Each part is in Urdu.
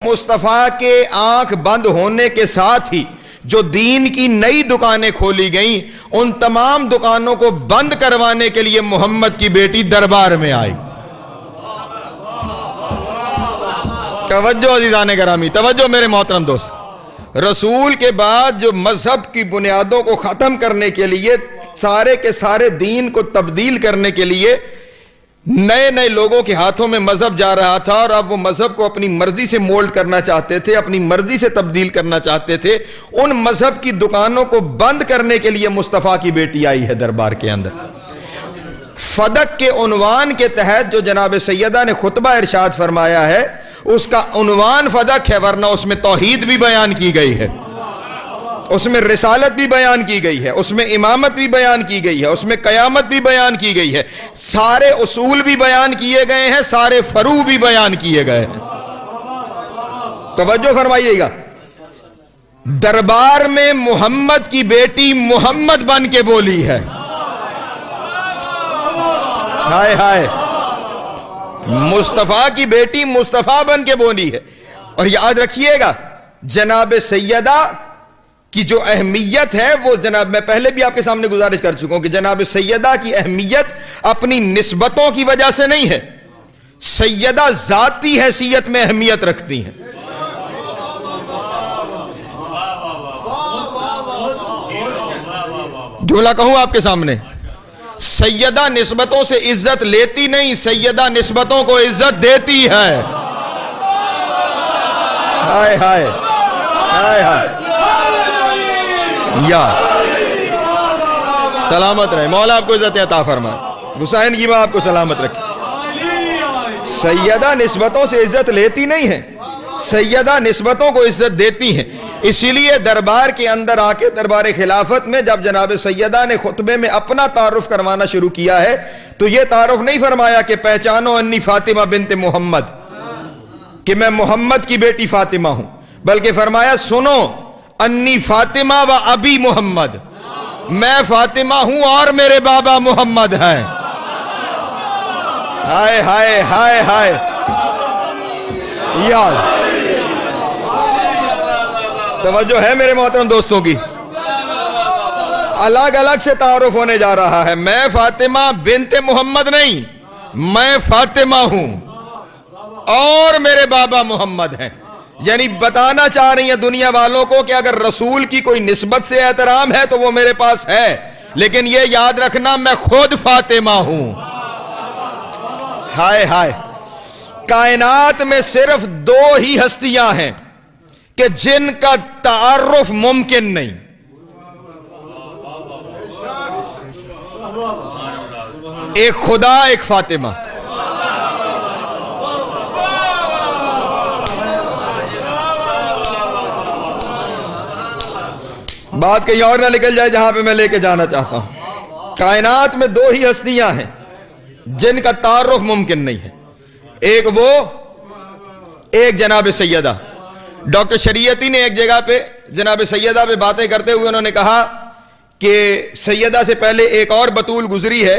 مصطفیٰ کے آنکھ بند ہونے کے ساتھ ہی جو دین کی نئی دکانیں کھولی گئیں ان تمام دکانوں کو بند کروانے کے لیے محمد کی بیٹی دربار میں آئی۔ توجہ عزیزان گرامی، توجہ میرے محترم دوست، رسول کے بعد جو مذہب کی بنیادوں کو ختم کرنے کے لیے، سارے کے سارے دین کو تبدیل کرنے کے لیے نئے نئے لوگوں کے ہاتھوں میں مذہب جا رہا تھا، اور اب وہ مذہب کو اپنی مرضی سے مولڈ کرنا چاہتے تھے، اپنی مرضی سے تبدیل کرنا چاہتے تھے۔ ان مذہب کی دکانوں کو بند کرنے کے لیے مصطفیٰ کی بیٹی آئی ہے دربار کے اندر۔ فدق کے عنوان کے تحت جو جناب سیدہ نے خطبہ ارشاد فرمایا ہے، اس کا عنوان فدق ہے، ورنہ اس میں توحید بھی بیان کی گئی ہے، اس میں رسالت بھی بیان کی گئی ہے، اس میں امامت بھی بیان کی گئی ہے، اس میں قیامت بھی بیان کی گئی ہے، سارے اصول بھی بیان کیے گئے ہیں، سارے فروع بھی بیان کیے گئے ہیں۔ توجہ فرمائیے گا، دربار میں محمد کی بیٹی محمد بن کے بولی ہے۔ ہائے ہائے، مصطفیٰ کی بیٹی مصطفیٰ بن کے بولی ہے۔ اور یاد رکھیے گا، جناب سیدہ کی جو اہمیت ہے وہ جناب، میں پہلے بھی آپ کے سامنے گزارش کر چکا ہوں کہ جناب سیدہ کی اہمیت اپنی نسبتوں کی وجہ سے نہیں ہے، سیدہ ذاتی حیثیت میں اہمیت رکھتی ہیں۔ جملہ کہوں آپ کے سامنے، سیدہ نسبتوں سے عزت لیتی نہیں، سیدہ نسبتوں کو عزت دیتی ہے۔ ہائے ہائے ہائے ہائے، یا سلامت رہے، مولا آپ کو عزت عطا فرمائے، حسین کی ماں آپ کو سلامت رکھے۔ سیدہ نسبتوں سے عزت لیتی نہیں ہے، سیدہ نسبتوں کو عزت دیتی ہیں۔ اسی لیے دربار کے اندر آ کے، دربار خلافت میں جب جناب سیدہ نے خطبے میں اپنا تعارف کروانا شروع کیا ہے تو یہ تعارف نہیں فرمایا کہ پہچانو انی فاطمہ بنت محمد، کہ میں محمد کی بیٹی فاطمہ ہوں، بلکہ فرمایا سنو انی فاطمہ و ابی محمد، میں فاطمہ ہوں اور میرے بابا محمد ہیں۔ ہائے ہائے ہائے ہائے، یاد توجہ ہے میرے محترم دوستوں کی، الگ الگ سے تعارف ہونے جا رہا ہے۔ میں فاطمہ بنت محمد نہیں، میں فاطمہ ہوں اور میرے بابا محمد ہیں۔ یعنی بتانا چاہ رہی ہیں دنیا والوں کو کہ اگر رسول کی کوئی نسبت سے احترام ہے تو وہ میرے پاس ہے، لیکن یہ یاد رکھنا میں خود فاطمہ ہوں۔ ہائے ہائے، کائنات میں صرف دو ہی ہستیاں ہیں کہ جن کا تعارف ممکن نہیں، ایک خدا، ایک فاطمہ۔ بات کہیں اور نہ نکل جائے جہاں پہ میں لے کے جانا چاہتا ہوں۔ کائنات میں دو ہی ہستیاں ہیں جن کا تعارف ممکن نہیں ہے، ایک وہ، ایک جناب سیدہ۔ ڈاکٹر شریعتی نے ایک جگہ پہ جناب سیدہ پہ باتیں کرتے ہوئے انہوں نے کہا کہ سیدہ سے پہلے ایک اور بطول گزری ہے،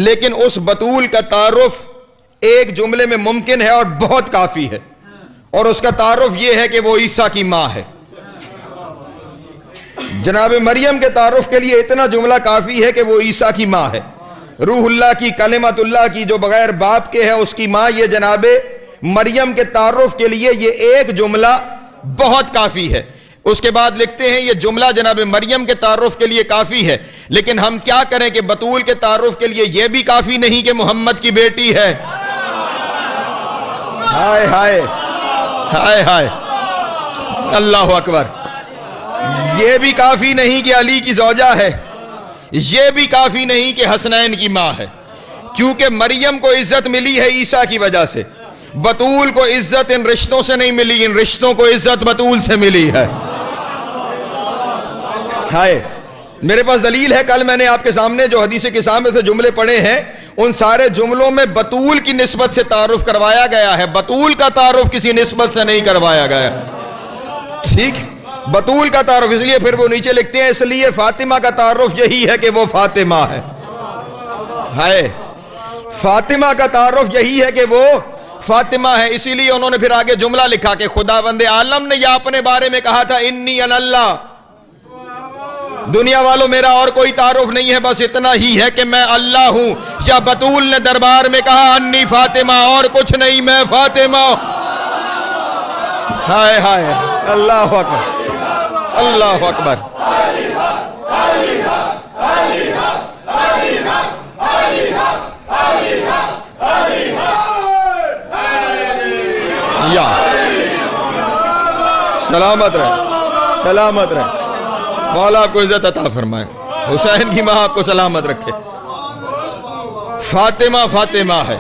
لیکن اس بطول کا تعارف ایک جملے میں ممکن ہے اور بہت کافی ہے، اور اس کا تعارف یہ ہے کہ وہ عیسیٰ کی ماں ہے۔ جناب مریم کے تعارف کے لیے اتنا جملہ کافی ہے کہ وہ عیسیٰ کی ماں ہے، روح اللہ کی، کلمت اللہ کی، جو بغیر باپ کے ہے اس کی ماں۔ یہ جناب مریم کے تعارف کے لیے یہ ایک جملہ بہت کافی ہے۔ اس کے بعد لکھتے ہیں یہ جملہ جناب مریم کے تعارف کے لیے کافی ہے، لیکن ہم کیا کریں کہ بطول کے تعارف کے لیے یہ بھی کافی نہیں کہ محمد کی بیٹی ہے۔ ہائے ہائے ہائے ہائے، اللہ اکبر، یہ بھی کافی نہیں کہ علی کی زوجہ ہے، یہ بھی کافی نہیں کہ حسنین کی ماں ہے، کیونکہ مریم کو عزت ملی ہے عیسیٰ کی وجہ سے، بطول کو عزت ان رشتوں سے نہیں ملی، ان رشتوں کو عزت بطول سے ملی ہے۔ ہائے، میرے پاس دلیل ہے، کل میں نے آپ کے سامنے جو حدیث قصہ میں سے جملے پڑھے ہیں ان سارے جملوں میں بطول کی نسبت سے تعارف کروایا گیا ہے، بطول کا تعارف کسی نسبت سے نہیں کروایا گیا۔ ٹھیک، بطول کا تعارف، اس لیے پھر وہ نیچے لکھتے ہیں اس لیے فاطمہ کا تعارف یہی ہے کہ وہ فاطمہ ہے۔ ہائے، فاطمہ کا تعارف یہی ہے کہ وہ فاطمہ ہے. اسی لیے انہوں نے پھر آگے جملہ لکھا کہ خداوند عالم نے یا اپنے بارے میں کہا تھا انی انا اللہ. دنیا والوں میرا اور کوئی تعارف نہیں ہے، بس اتنا ہی ہے کہ میں اللہ ہوں. یا بطول نے دربار میں کہا انی فاطمہ، اور کچھ نہیں، میں فاطمہ. ہائے ہائے، اللہ اکبر، اللہ اکبر. یا سلامت رہے، سلامت رہے. مولا آپ کو عزت عطا فرمائے، حسین کی ماں آپ کو سلامت رکھے. فاطمہ فاطمہ ہے،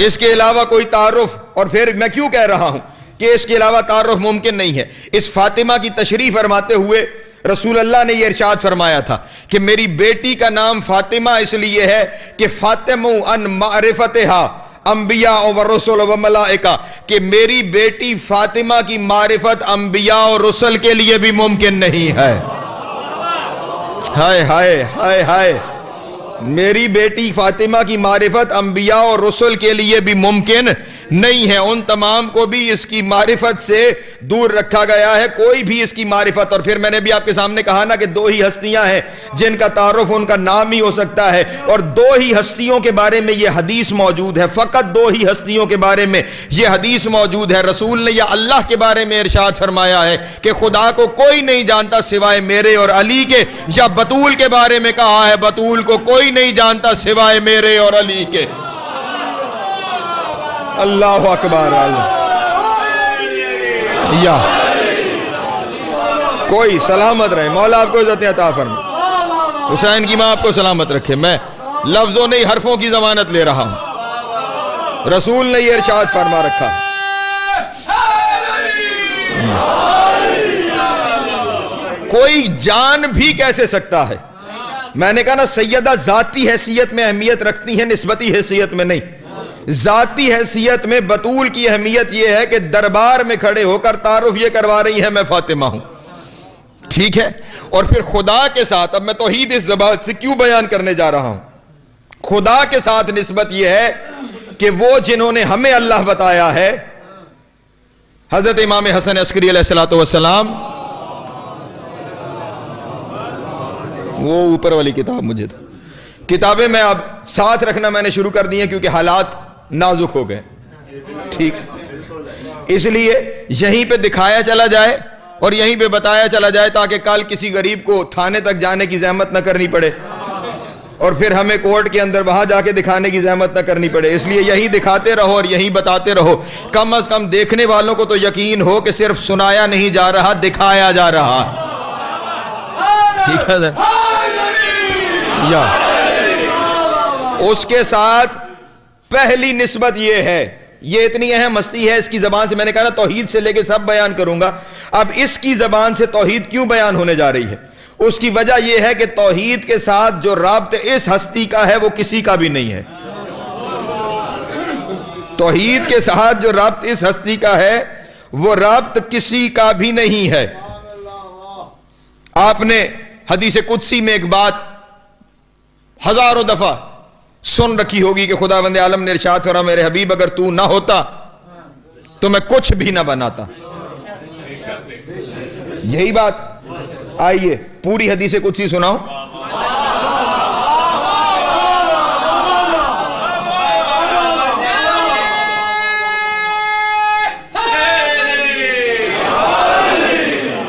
اس کے علاوہ کوئی تعارف. اور پھر میں کیوں کہہ رہا ہوں کہ اس کے علاوہ تعارف ممکن نہیں ہے. اس فاطمہ کی تشریح فرماتے ہوئے رسول اللہ نے یہ ارشاد فرمایا تھا کہ میری بیٹی کا نام فاطمہ اس لیے ہے کہ فاطمہ ان معرفتہا انبیاء و رسول و ملائکہ، کہ میری بیٹی فاطمہ کی معرفت انبیاء اور رسل کے لیے بھی ممکن نہیں ہے. ہائے ہائے ہائے ہائے، میری بیٹی فاطمہ کی معرفت انبیاء اور رسل کے لیے بھی ممکن نہیں ہے. ان تمام کو بھی اس کی معرفت سے دور رکھا گیا ہے، کوئی بھی اس کی معرفت. اور پھر میں نے بھی آپ کے سامنے کہا نا کہ 2 ہی ہستیاں ہیں جن کا تعارف ان کا نام ہی ہو سکتا ہے، اور 2 ہی ہستیوں کے بارے میں یہ حدیث موجود ہے. فقط 2 ہی ہستیوں کے بارے میں یہ حدیث موجود ہے. رسول نے یا اللہ کے بارے میں ارشاد فرمایا ہے کہ خدا کو کوئی نہیں جانتا سوائے میرے اور علی کے. یا بطول کے بارے میں کہا ہے بطول کو کوئی نہیں جانتا سوائے میرے اور علی کے. اللہ اکبر. یا کوئی سلامت رہے، مولا آپ کو عزت عطا فرمائے، حسین کی ماں آپ کو سلامت رکھے. میں لفظوں نہیں حرفوں کی ضمانت لے رہا ہوں، رسول نے یہ ارشاد فرما رکھا. کوئی جان بھی کیسے سکتا ہے. میں نے کہا نا سیدہ ذاتی حیثیت میں اہمیت رکھتی ہیں، نسبتی حیثیت میں نہیں. ذاتی حیثیت میں بطول کی اہمیت یہ ہے کہ دربار میں کھڑے ہو کر تعارف یہ کروا رہی ہے میں فاطمہ ہوں. ٹھیک ہے. اور پھر خدا کے ساتھ، اب میں توحید اس زبان سے کیوں بیان کرنے جا رہا ہوں، خدا کے ساتھ نسبت یہ ہے کہ وہ جنہوں نے ہمیں اللہ بتایا ہے، حضرت امام حسن عسکری علیہ السلام. وہ اوپر والی کتاب مجھے تھا، کتابیں میں اب ساتھ رکھنا میں نے شروع کر دی ہیں کیونکہ حالات نازک ہو گئے. ٹھیک، اس لیے یہیں پہ دکھایا چلا جائے اور یہیں پہ بتایا چلا جائے تاکہ کل کسی غریب کو تھانے تک جانے کی زحمت نہ کرنی پڑے اور پھر ہمیں کورٹ کے اندر وہاں جا کے دکھانے کی زحمت نہ کرنی پڑے. اس لیے یہیں دکھاتے رہو اور یہیں بتاتے رہو. کم از کم دیکھنے والوں کو تو یقین ہو کہ صرف سنایا نہیں جا رہا، دکھایا جا رہا. ٹھیک ہے. یا اس کے ساتھ پہلی نسبت یہ ہے، یہ اتنی اہم ہستی ہے، اس کی زبان سے میں نے کہا نا توحید سے لے کے سب بیان کروں گا. اب اس کی زبان سے توحید کیوں بیان ہونے جا رہی ہے، اس کی وجہ یہ ہے کہ توحید کے ساتھ جو رابط اس ہستی کا ہے وہ کسی کا بھی نہیں ہے. توحید کے ساتھ جو رابط اس ہستی کا ہے وہ رابط کسی کا بھی نہیں ہے. آپ نے حدیث قدسی میں ایک بات ہزاروں دفعہ سن رکھی ہوگی کہ خداوند عالم نے ارشاد فرمایا میرے حبیب اگر تو نہ ہوتا تو میں کچھ بھی نہ بناتا. یہی بات. آئیے پوری حدیث قدسی سناؤں.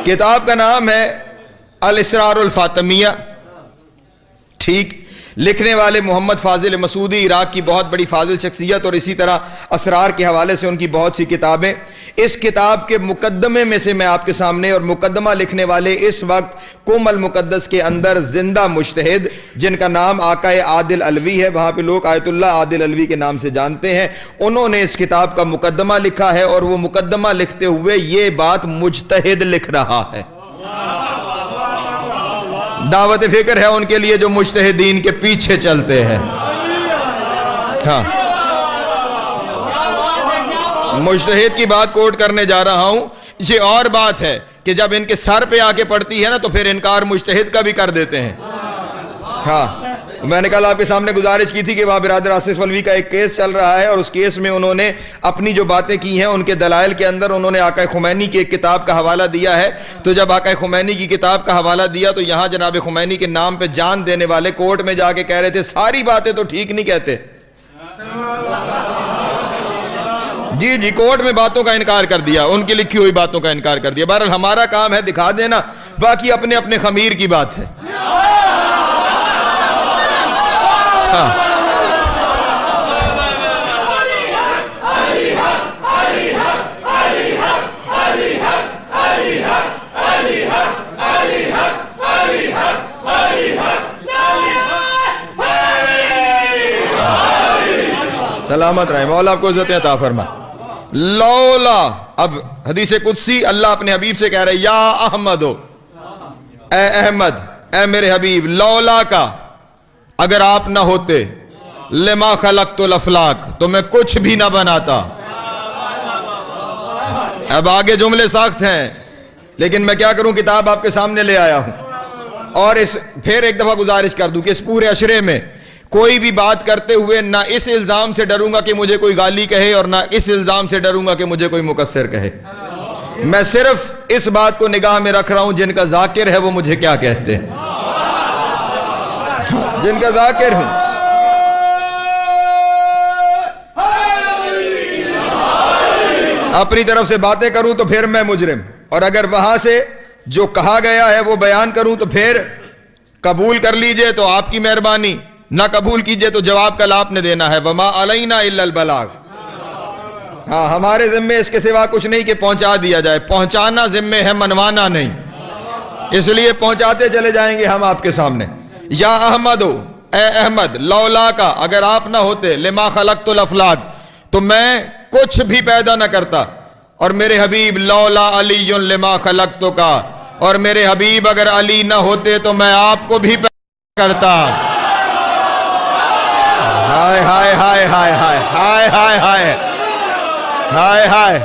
کتاب کا نام ہے الاسرار الفاطمیہ. ٹھیک. لکھنے والے محمد فاضل مسعودی، عراق کی بہت بڑی فاضل شخصیت، اور اسی طرح اسرار کے حوالے سے ان کی بہت سی کتابیں. اس کتاب کے مقدمے میں سے میں آپ کے سامنے، اور مقدمہ لکھنے والے اس وقت قم المقدس کے اندر زندہ مجتہد جن کا نام آقا عادل علوی ہے، وہاں پہ لوگ آیت اللہ عادل علوی کے نام سے جانتے ہیں، انہوں نے اس کتاب کا مقدمہ لکھا ہے. اور وہ مقدمہ لکھتے ہوئے یہ بات مجتہد لکھ رہا ہے. دعوت فکر ہے ان کے لیے جو مجتہدین کے پیچھے چلتے ہیں. ہاں، مجتہد کی بات کوٹ کرنے جا رہا ہوں. یہ اور بات ہے کہ جب ان کے سر پہ آ کے پڑتی ہے نا تو پھر انکار مجتہد کا بھی کر دیتے ہیں. ہاں، میں نے کل آپ کے سامنے گزارش کی تھی کہ وہاں برادر آصف الوی کا ایک کیس چل رہا ہے، اور اس کیس میں انہوں نے اپنی جو باتیں کی ہیں ان کے دلائل کے اندر انہوں نے آقا خمینی کی ایک کتاب کا حوالہ دیا ہے. تو جب آقا خمینی کی کتاب کا حوالہ دیا تو یہاں جناب خمینی کے نام پہ جان دینے والے کورٹ میں جا کے کہہ رہے تھے ساری باتیں تو ٹھیک نہیں کہتے. جی کورٹ میں باتوں کا انکار کر دیا، ان کی لکھی ہوئی باتوں کا انکار کر دیا. بہرحال ہمارا کام ہے دکھا دینا، باقی اپنے اپنے خمیر کی بات ہے. سلامت رہے، مولا آپ کو عزت عطا فرمائے. لولا، اب حدیث قدسی اللہ اپنے حبیب سے کہہ رہے یا احمد، اے احمد، اے میرے حبیب، لولا کا، اگر آپ نہ ہوتے، لما خلقت الافلاک، تو میں کچھ بھی نہ بناتا. اب آگے جملے سخت ہیں لیکن میں کیا کروں، کتاب آپ کے سامنے لے آیا ہوں. اور پھر ایک دفعہ گزارش کر دوں کہ اس پورے عشرے میں کوئی بھی بات کرتے ہوئے نہ اس الزام سے ڈروں گا کہ مجھے کوئی گالی کہے اور نہ اس الزام سے ڈروں گا کہ مجھے کوئی مقصر کہے. میں صرف اس بات کو نگاہ میں رکھ رہا ہوں جن کا ذاکر ہے وہ مجھے کیا کہتے ہیں، جن کا ذاکر ہوں. اپنی طرف سے باتیں کروں تو پھر میں مجرم، اور اگر وہاں سے جو کہا گیا ہے وہ بیان کروں تو پھر قبول کر لیجئے تو آپ کی مہربانی، نہ قبول کیجئے تو جواب کل آپ نے دینا ہے. وما علینا الا البلاغ. ہاں، ہمارے ذمے اس کے سوا کچھ نہیں کہ پہنچا دیا جائے. پہنچانا ذمے ہے، منوانا نہیں. اس لیے پہنچاتے چلے جائیں گے ہم آپ کے سامنے. یا احمد، اے احمد، لولا کا، اگر آپ نہ ہوتے، لما خلقت الافلاک، تو میں کچھ بھی پیدا نہ کرتا. اور میرے حبیب لولا علی لما خلقت کا، اور میرے حبیب اگر علی نہ ہوتے تو میں آپ کو بھی پیدا کرتا. ہائے ہائے ہائے ہائے ہائے ہائے ہائے ہائے ہائے ہائے.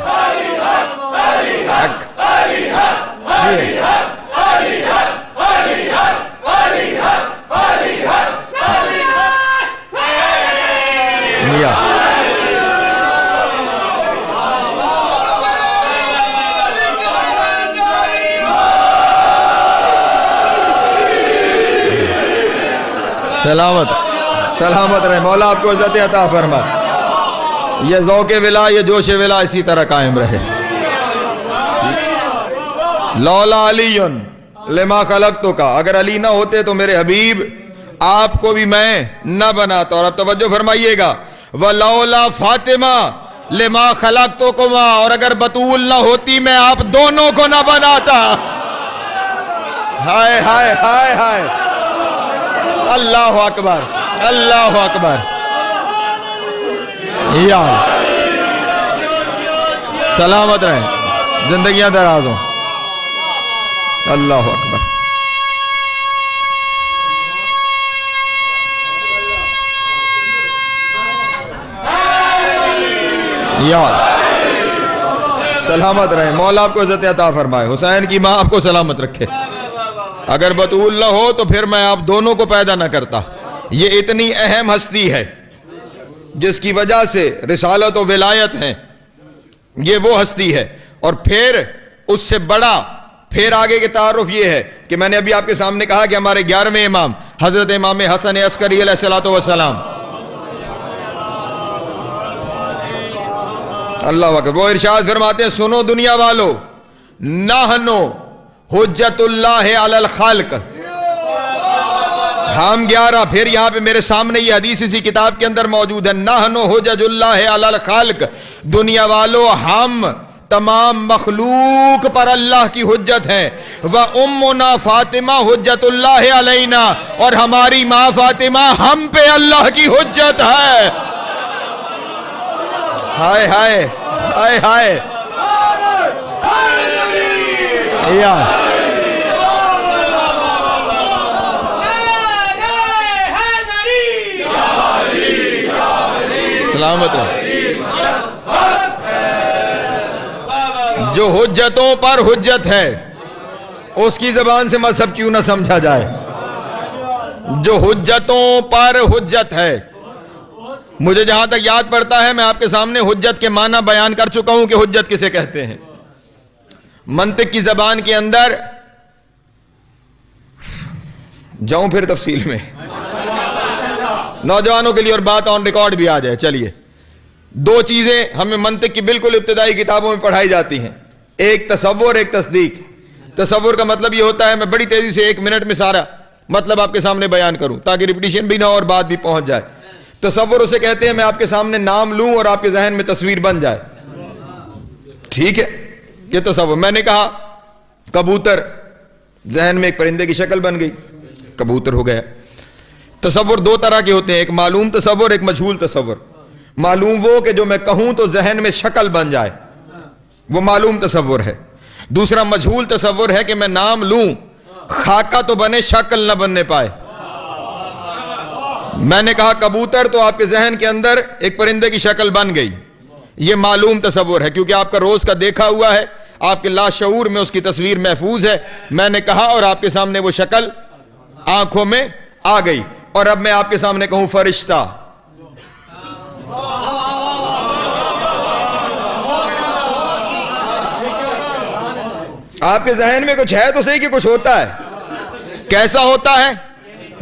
سلامت سلامت رہے، مولا آپ کو عزت عطا فرمائے. یہ ذوق ولا، یہ جوش ولا اسی طرح قائم رہے. لولا علی لما خلقت کا، اگر علی نہ ہوتے تو میرے حبیب آپ کو بھی میں نہ بناتا. اور اب توجہ فرمائیے گا، ولولا فاطمہ لما خلقتکما، اور اگر بطول نہ ہوتی میں آپ دونوں کو نہ بناتا. ہائے ہائے ہائے ہائے، اللہ اکبر اللہ اکبر. یا سلامت رہیں، زندگیاں دراز ہوں. اللہ اکبر. یا سلامت رہیں، مولا آپ کو عزت عطا فرمائے. حسین کی ماں آپ کو سلامت رکھے. اگر بطول نہ ہو تو پھر میں آپ دونوں کو پیدا نہ کرتا. یہ اتنی اہم ہستی ہے جس کی وجہ سے رسالت و ولایت ہیں، یہ وہ ہستی ہے. اور پھر اس سے بڑا، پھر آگے کے تعارف یہ ہے کہ میں نے ابھی آپ کے سامنے کہا کہ ہمارے 11ویں امام حضرت امام حسن عسکری علیہ السلام، اللہ اکبر، وہ ارشاد فرماتے ہیں سنو دنیا والو، نحنو حجت اللہ علی الخلق. ہم 11، پھر یہاں پہ میرے سامنے یہ حدیث اسی کتاب کے اندر موجود ہے، نحنو حجت اللہ علی الخلق. دنیا والو، ہم تمام مخلوق پر اللہ کی حجت ہیں. وَأُمُّنَا فاطمہ حجت اللہ علینا، اور ہماری ماں فاطمہ ہم پہ اللہ کی حجت ہے. ہائے ہائے ہائے ہائے. یا سلامت ہے. جو حجتوں پر حجت ہے اس کی زبان سے مذہب کیوں نہ سمجھا جائے. جو حجتوں پر حجت ہے. مجھے جہاں تک یاد پڑتا ہے میں آپ کے سامنے حجت کے معنی بیان کر چکا ہوں کہ حجت کسے کہتے ہیں. منطق کی زبان کے اندر جاؤں پھر تفصیل میں, نوجوانوں کے لیے اور بات آن ریکارڈ بھی آ جائے. چلیے, دو چیزیں ہمیں منطق کی بالکل ابتدائی کتابوں میں پڑھائی جاتی ہیں, ایک تصور, ایک تصدیق. تصور کا مطلب یہ ہوتا ہے, میں بڑی تیزی سے 1 منٹ میں سارا مطلب آپ کے سامنے بیان کروں تاکہ ریپیٹیشن بھی نہ ہو اور بات بھی پہنچ جائے. تصور اسے کہتے ہیں میں آپ کے سامنے نام لوں اور آپ کے ذہن میں تصویر بن جائے. ٹھیک ہے, یہ تصور. میں نے کہا کبوتر, ذہن میں ایک پرندے کی شکل بن گئی, کبوتر ہو گیا. تصور دو طرح کے ہوتے ہیں, ایک معلوم تصور, ایک مجہول تصور. معلوم وہ کہ جو میں کہوں تو ذہن میں شکل بن جائے, وہ معلوم تصور ہے. دوسرا مجہول تصور ہے کہ میں نام لوں, خاکہ تو بنے, شکل نہ بننے پائے. میں نے کہا کبوتر تو آپ کے ذہن کے اندر ایک پرندے کی شکل بن گئی, یہ معلوم تصور ہے کیونکہ آپ کا روز کا دیکھا ہوا ہے, آپ کے لاشعور میں اس کی تصویر محفوظ ہے. میں نے کہا اور آپ کے سامنے وہ شکل آنکھوں میں آ گئی. اور اب میں آپ کے سامنے کہوں فرشتہ, آپ کے ذہن میں کچھ ہے تو صحیح کہ کچھ ہوتا ہے. کیسا ہوتا ہے؟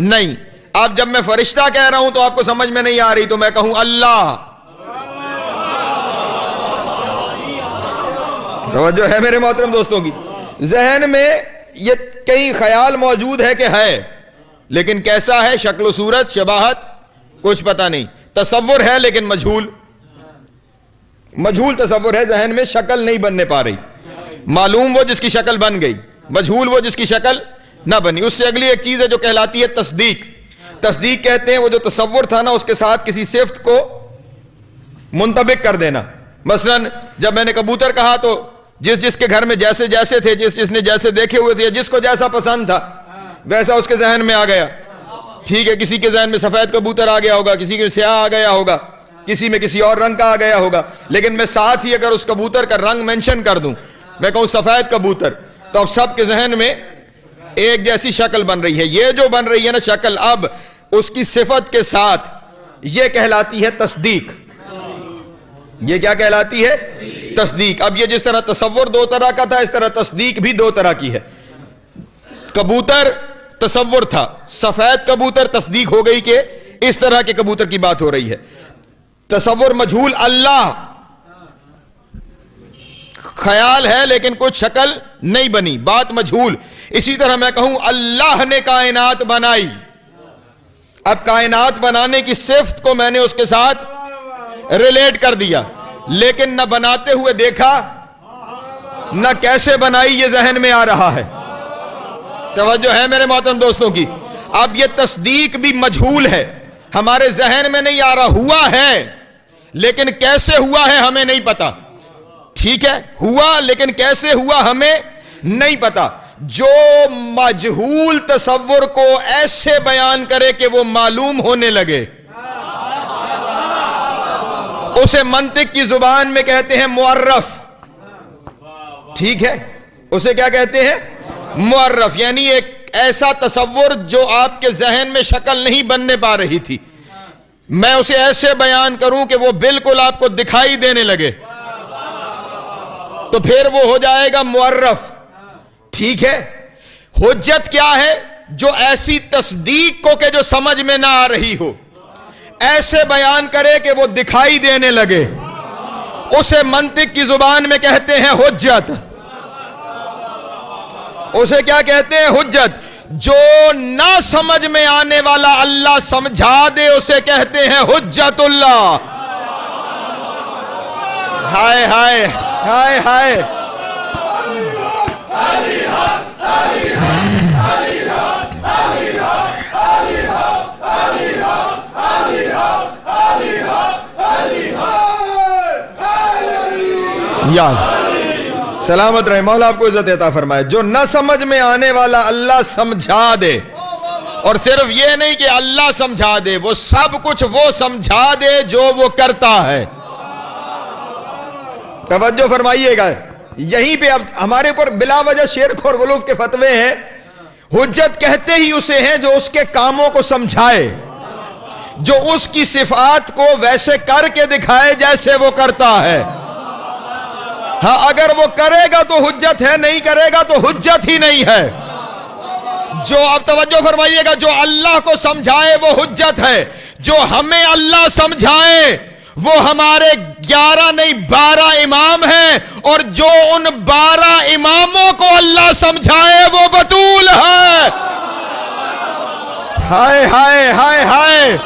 نہیں. اب جب میں فرشتہ کہہ رہا ہوں تو آپ کو سمجھ میں نہیں آ رہی تو میں کہوں اللہ. توجہ ہے میرے محترم دوستوں کی. ذہن میں یہ کئی خیال موجود ہے کہ ہے, لیکن کیسا ہے, شکل و صورت, شباہت, کچھ پتہ نہیں. تصور ہے لیکن مجہول, مجہول تصور ہے, ذہن میں شکل نہیں بننے پا رہی. معلوم وہ جس کی شکل بن گئی, مجہول وہ جس کی شکل نہ بنی. اس سے اگلی ایک چیز ہے جو کہلاتی ہے تصدیق. تصدیق کہتے ہیں وہ جو تصور تھا نا اس کے ساتھ کسی صفت کو منطبق کر دینا. مثلا جب میں نے کبوتر کہا تو جس کے گھر میں جیسے جیسے تھے, جس نے جیسے دیکھے ہوئے تھے, جس کو جیسا پسند تھا ویسا اس کے ذہن میں آ گیا. ٹھیک ہے, کسی کے ذہن میں سفید کبوتر آ گیا ہوگا, کسی کے سیاہ آ گیا ہوگا, کسی میں کسی اور رنگ کا آ گیا ہوگا. لیکن میں ساتھ ہی اگر اس کبوتر کا رنگ مینشن کر دوں, میں کہوں سفید کبوتر, تو اب سب کے ذہن میں ایک جیسی شکل بن رہی ہے. یہ جو بن رہی ہے نا شکل اب اس کی صفت کے ساتھ, یہ کہلاتی ہے تصدیق. یہ کیا کہلاتی ہے؟ تصدیق. اب یہ جس طرح تصور دو طرح کا تھا, اس طرح تصدیق بھی دو طرح کی ہے. کبوتر تصور تھا, سفید کبوتر تصدیق ہو گئی کہ اس طرح کے کبوتر کی بات ہو رہی ہے. تصور مجہول, اللہ خیال ہے لیکن کچھ شکل نہیں بنی, بات مجہول. اسی طرح میں کہوں اللہ نے کائنات بنائی, اب کائنات بنانے کی صفت کو میں نے اس کے ساتھ ریلیٹ کر دیا, لیکن نہ بناتے ہوئے دیکھا نہ کیسے بنائی یہ ذہن میں آ رہا ہے. توجہ ہے میرے محترم دوستوں کی. اب یہ تصدیق بھی مجہول ہے, ہمارے ذہن میں نہیں آ رہا, ہوا ہے لیکن کیسے ہوا ہے ہمیں نہیں پتا. ٹھیک ہے, ہوا لیکن کیسے ہوا ہمیں نہیں پتا. جو مجہول تصور کو ایسے بیان کرے کہ وہ معلوم ہونے لگے, اسے منطق کی زبان میں کہتے ہیں معرف. ٹھیک ہے, اسے کیا کہتے ہیں؟ معرف. یعنی ایک ایسا تصور جو آپ کے ذہن میں شکل نہیں بننے پا رہی تھی, میں اسے ایسے بیان کروں کہ وہ بالکل آپ کو دکھائی دینے لگے, تو پھر وہ ہو جائے گا معرف. ٹھیک ہے. حجت کیا ہے؟ جو ایسی تصدیق کو کہ جو سمجھ میں نہ آ رہی ہو ایسے بیان کرے کہ وہ دکھائی دینے لگے, اسے منطق کی زبان میں کہتے ہیں حجت. اسے کیا کہتے ہیں؟ حجت. جو نہ سمجھ میں آنے والا اللہ سمجھا دے اسے کہتے ہیں حجت اللہ. ہائے ہائے ہائے ہائے. یاد سلامت رہے, مولا آپ کو عزت عطا فرمائے. جو نہ سمجھ میں آنے والا اللہ سمجھا دے, اور صرف یہ نہیں کہ اللہ سمجھا دے, وہ سب کچھ وہ سمجھا دے جو وہ کرتا ہے. توجہ فرمائیے گا, یہیں پہ اب ہمارے اوپر بلا وجہ شرک اور غلوف کے فتوے ہیں. حجت کہتے ہی اسے ہیں جو اس کے کاموں کو سمجھائے، جو اس کی صفات کو ویسے کر کے دکھائے جیسے وہ کرتا ہے۔ ہاں اگر وہ کرے گا تو حجت ہے، نہیں کرے گا تو حجت ہی نہیں ہے۔ جو اب توجہ فرمائیے گا، جو اللہ کو سمجھائے وہ حجت ہے، جو ہمیں اللہ سمجھائے وہ ہمارے 11 نہیں 12 امام ہیں، اور جو ان 12 اماموں کو اللہ سمجھائے وہ بطول ہے۔ ہائے ہائے ہائے ہائے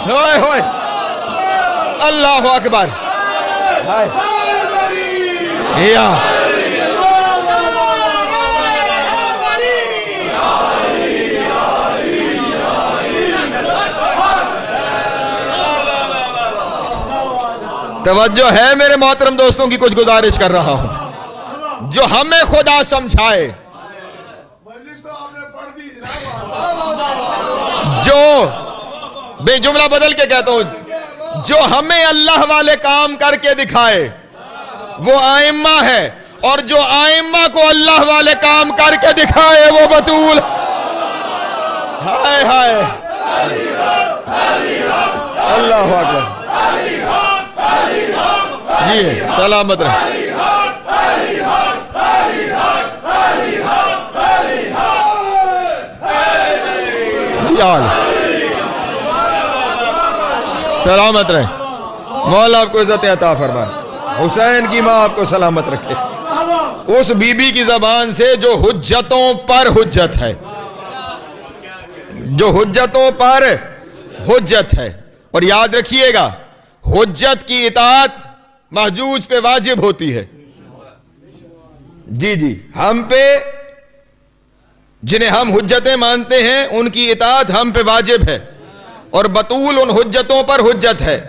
ہوئے ہوئے، اللہ اکبر، ہائے یا توجہ ہے میرے محترم دوستوں کی، کچھ گزارش کر رہا ہوں۔ جو ہمیں خدا سمجھائے، جو بے جملہ بدل کے کہتا ہوں، جو ہمیں اللہ والے کام کر کے دکھائے وہ ائمہ ہے، اور جو ائمہ کو اللہ والے کام کر کے دکھائے وہ بطول۔ ہائے ہائے، اللہ اکبر، جی سلامت رہے۔ سلامت رہے، مولا آپ کو عزت عطا فرمائے، حسین کی ماں آپ کو سلامت رکھے۔ اس بی بی کی زبان سے جو حجتوں پر حجت ہے، جو حجتوں پر حجت ہے، اور یاد رکھیے گا حجت کی اطاعت محجوج پہ واجب ہوتی ہے۔ جی جی، ہم پہ جنہیں ہم حجتیں مانتے ہیں ان کی اطاعت ہم پہ واجب ہے، اور بطول ان حجتوں پر حجت ہے۔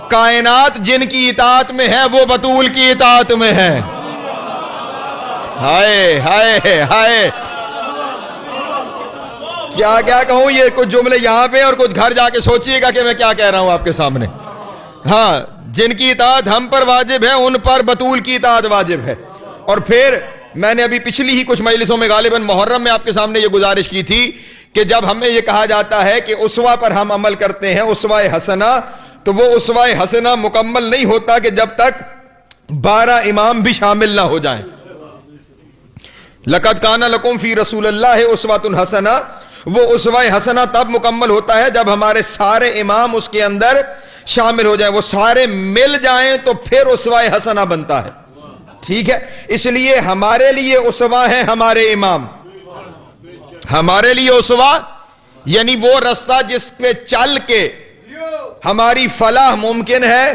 کائنات جن کی اطاعت میں ہے وہ بطول کی اطاعت میں ہے۔ ہائے ہائے ہائے، کیا کیا کہوں، یہ کچھ جملے یہاں پہ اور کچھ گھر جا کے سوچئے گا کہ میں کیا کہہ رہا ہوں آپ کے سامنے۔ ہاں، جن کی اطاعت ہم پر واجب ہے ان پر بطول کی اطاعت واجب ہے۔ اور پھر میں نے ابھی پچھلی ہی کچھ مجلسوں میں غالباً محرم میں آپ کے سامنے یہ گزارش کی تھی کہ جب ہمیں یہ کہا جاتا ہے کہ اسوہ پر ہم عمل کرتے ہیں، اسوہ حسنہ، تو وہ اسوہ حسنہ مکمل نہیں ہوتا کہ جب تک 12 امام بھی شامل نہ ہو جائیں۔ لَقَدْ كَانَ لَكُمْ فِي رَسُولِ اللَّهِ أُسْوَةٌ حَسَنَةٌ، وہ اسوہ حسنہ تب مکمل ہوتا ہے جب ہمارے سارے امام اس کے اندر شامل ہو جائیں، وہ سارے مل جائیں تو پھر اسوہ حسنہ بنتا ہے۔ ٹھیک ہے، اس لیے ہمارے لیے اسوہ ہیں ہمارے امام، ہمارے لیے اسوہ یعنی وہ رستہ جس پہ چل کے ہماری فلاح ممکن ہے،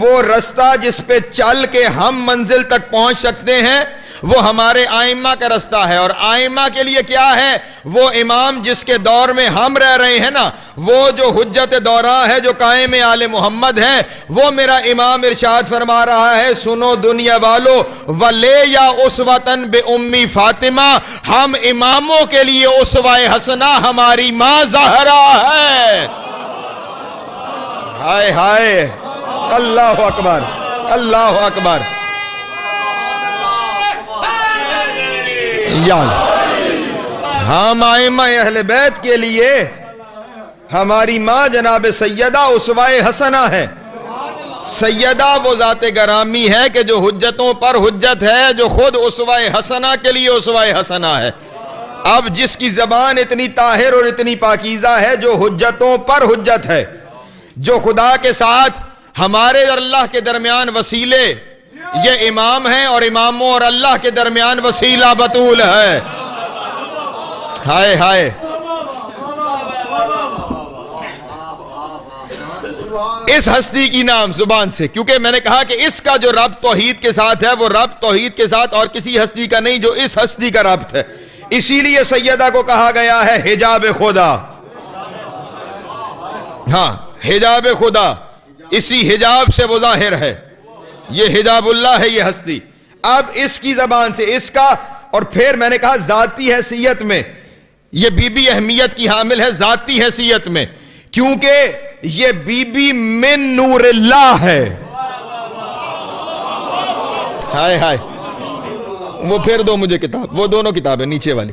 وہ رستہ جس پہ چل کے ہم منزل تک پہنچ سکتے ہیں، وہ ہمارے ائمہ کا رستہ ہے۔ اور ائمہ کے لیے کیا ہے؟ وہ امام جس کے دور میں ہم رہ رہے ہیں نا، وہ جو حجت دوراں ہے، جو قائم آل محمد ہے، وہ میرا امام ارشاد فرما رہا ہے، سنو دنیا والو، وَلَے یا اُسْوَةً بِأُمِّ فاطمہ، ہم اماموں کے لیے اسوہ حسنہ ہماری ماں زہرا ہے۔ ہائے ہائے، اللہ اکبر، اللہ اکبر، ہم ائمہ اہل بیت کے لیے ہماری ماں جناب سیدہ اسوہ حسنہ ہے۔ سیدہ وہ ذات گرامی ہے کہ جو حجتوں پر حجت ہے، جو خود اسوہ حسنہ کے لیے اسوہ حسنہ ہے۔ اب جس کی زبان اتنی طاہر اور اتنی پاکیزہ ہے، جو حجتوں پر حجت ہے، جو خدا کے ساتھ ہمارے اور اللہ کے درمیان وسیلے یہ امام ہیں، اور اماموں اور اللہ کے درمیان وسیلہ بطول ہے۔ ہائے ہائے، اس ہستی کی نام زبان سے، کیونکہ میں نے کہا کہ اس کا جو ربط توحید کے ساتھ ہے وہ ربط توحید کے ساتھ اور کسی ہستی کا نہیں، جو اس ہستی کا ربط ہے۔ اسی لیے سیدہ کو کہا گیا ہے حجاب خدا۔ ہاں، حجاب خدا، اسی حجاب سے وہ ظاہر ہے، یہ حجاب اللہ ہے یہ ہستی۔ اب اس کی زبان سے اس کا، اور پھر میں نے کہا ذاتی حیثیت میں یہ بی بی اہمیت کی حامل ہے، ذاتی حیثیت میں، کیونکہ یہ بی بی من نور اللہ ہے۔ ہائے ہائے، وہ پھر دو مجھے کتاب، وہ دونوں کتابیں نیچے والی،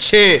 6।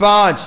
5,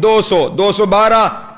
200, 212,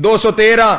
213,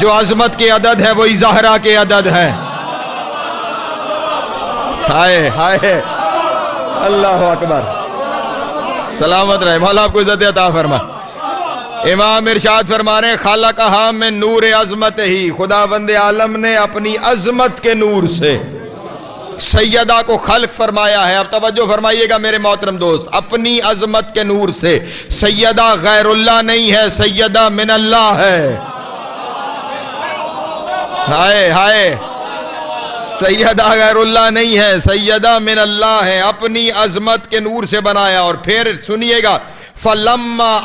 جو عظمت کے عدد ہے وہی زہرا کے عدد ہے. ہائے ہائے اللہ اکبر. سلامت رہے، مولا آپ کو عزت عطا فرمائے. امام ارشاد فرما رہے ہیں خلقہا من نور عظمت ہی، خداوند عالم نے اپنی عظمت کے نور سے سیدہ کو خلق فرمایا ہے. اب توجہ فرمائیے گا میرے محترم دوست، اپنی عظمت کے نور سے. سیدہ غیر اللہ نہیں ہے، سیدہ من اللہ ہے. ہائے ہائے، سیدہ غیر اللہ نہیں ہے، سیدہ من اللہ ہے. اپنی عظمت کے نور سے بنایا. اور پھر سنیے گا فلما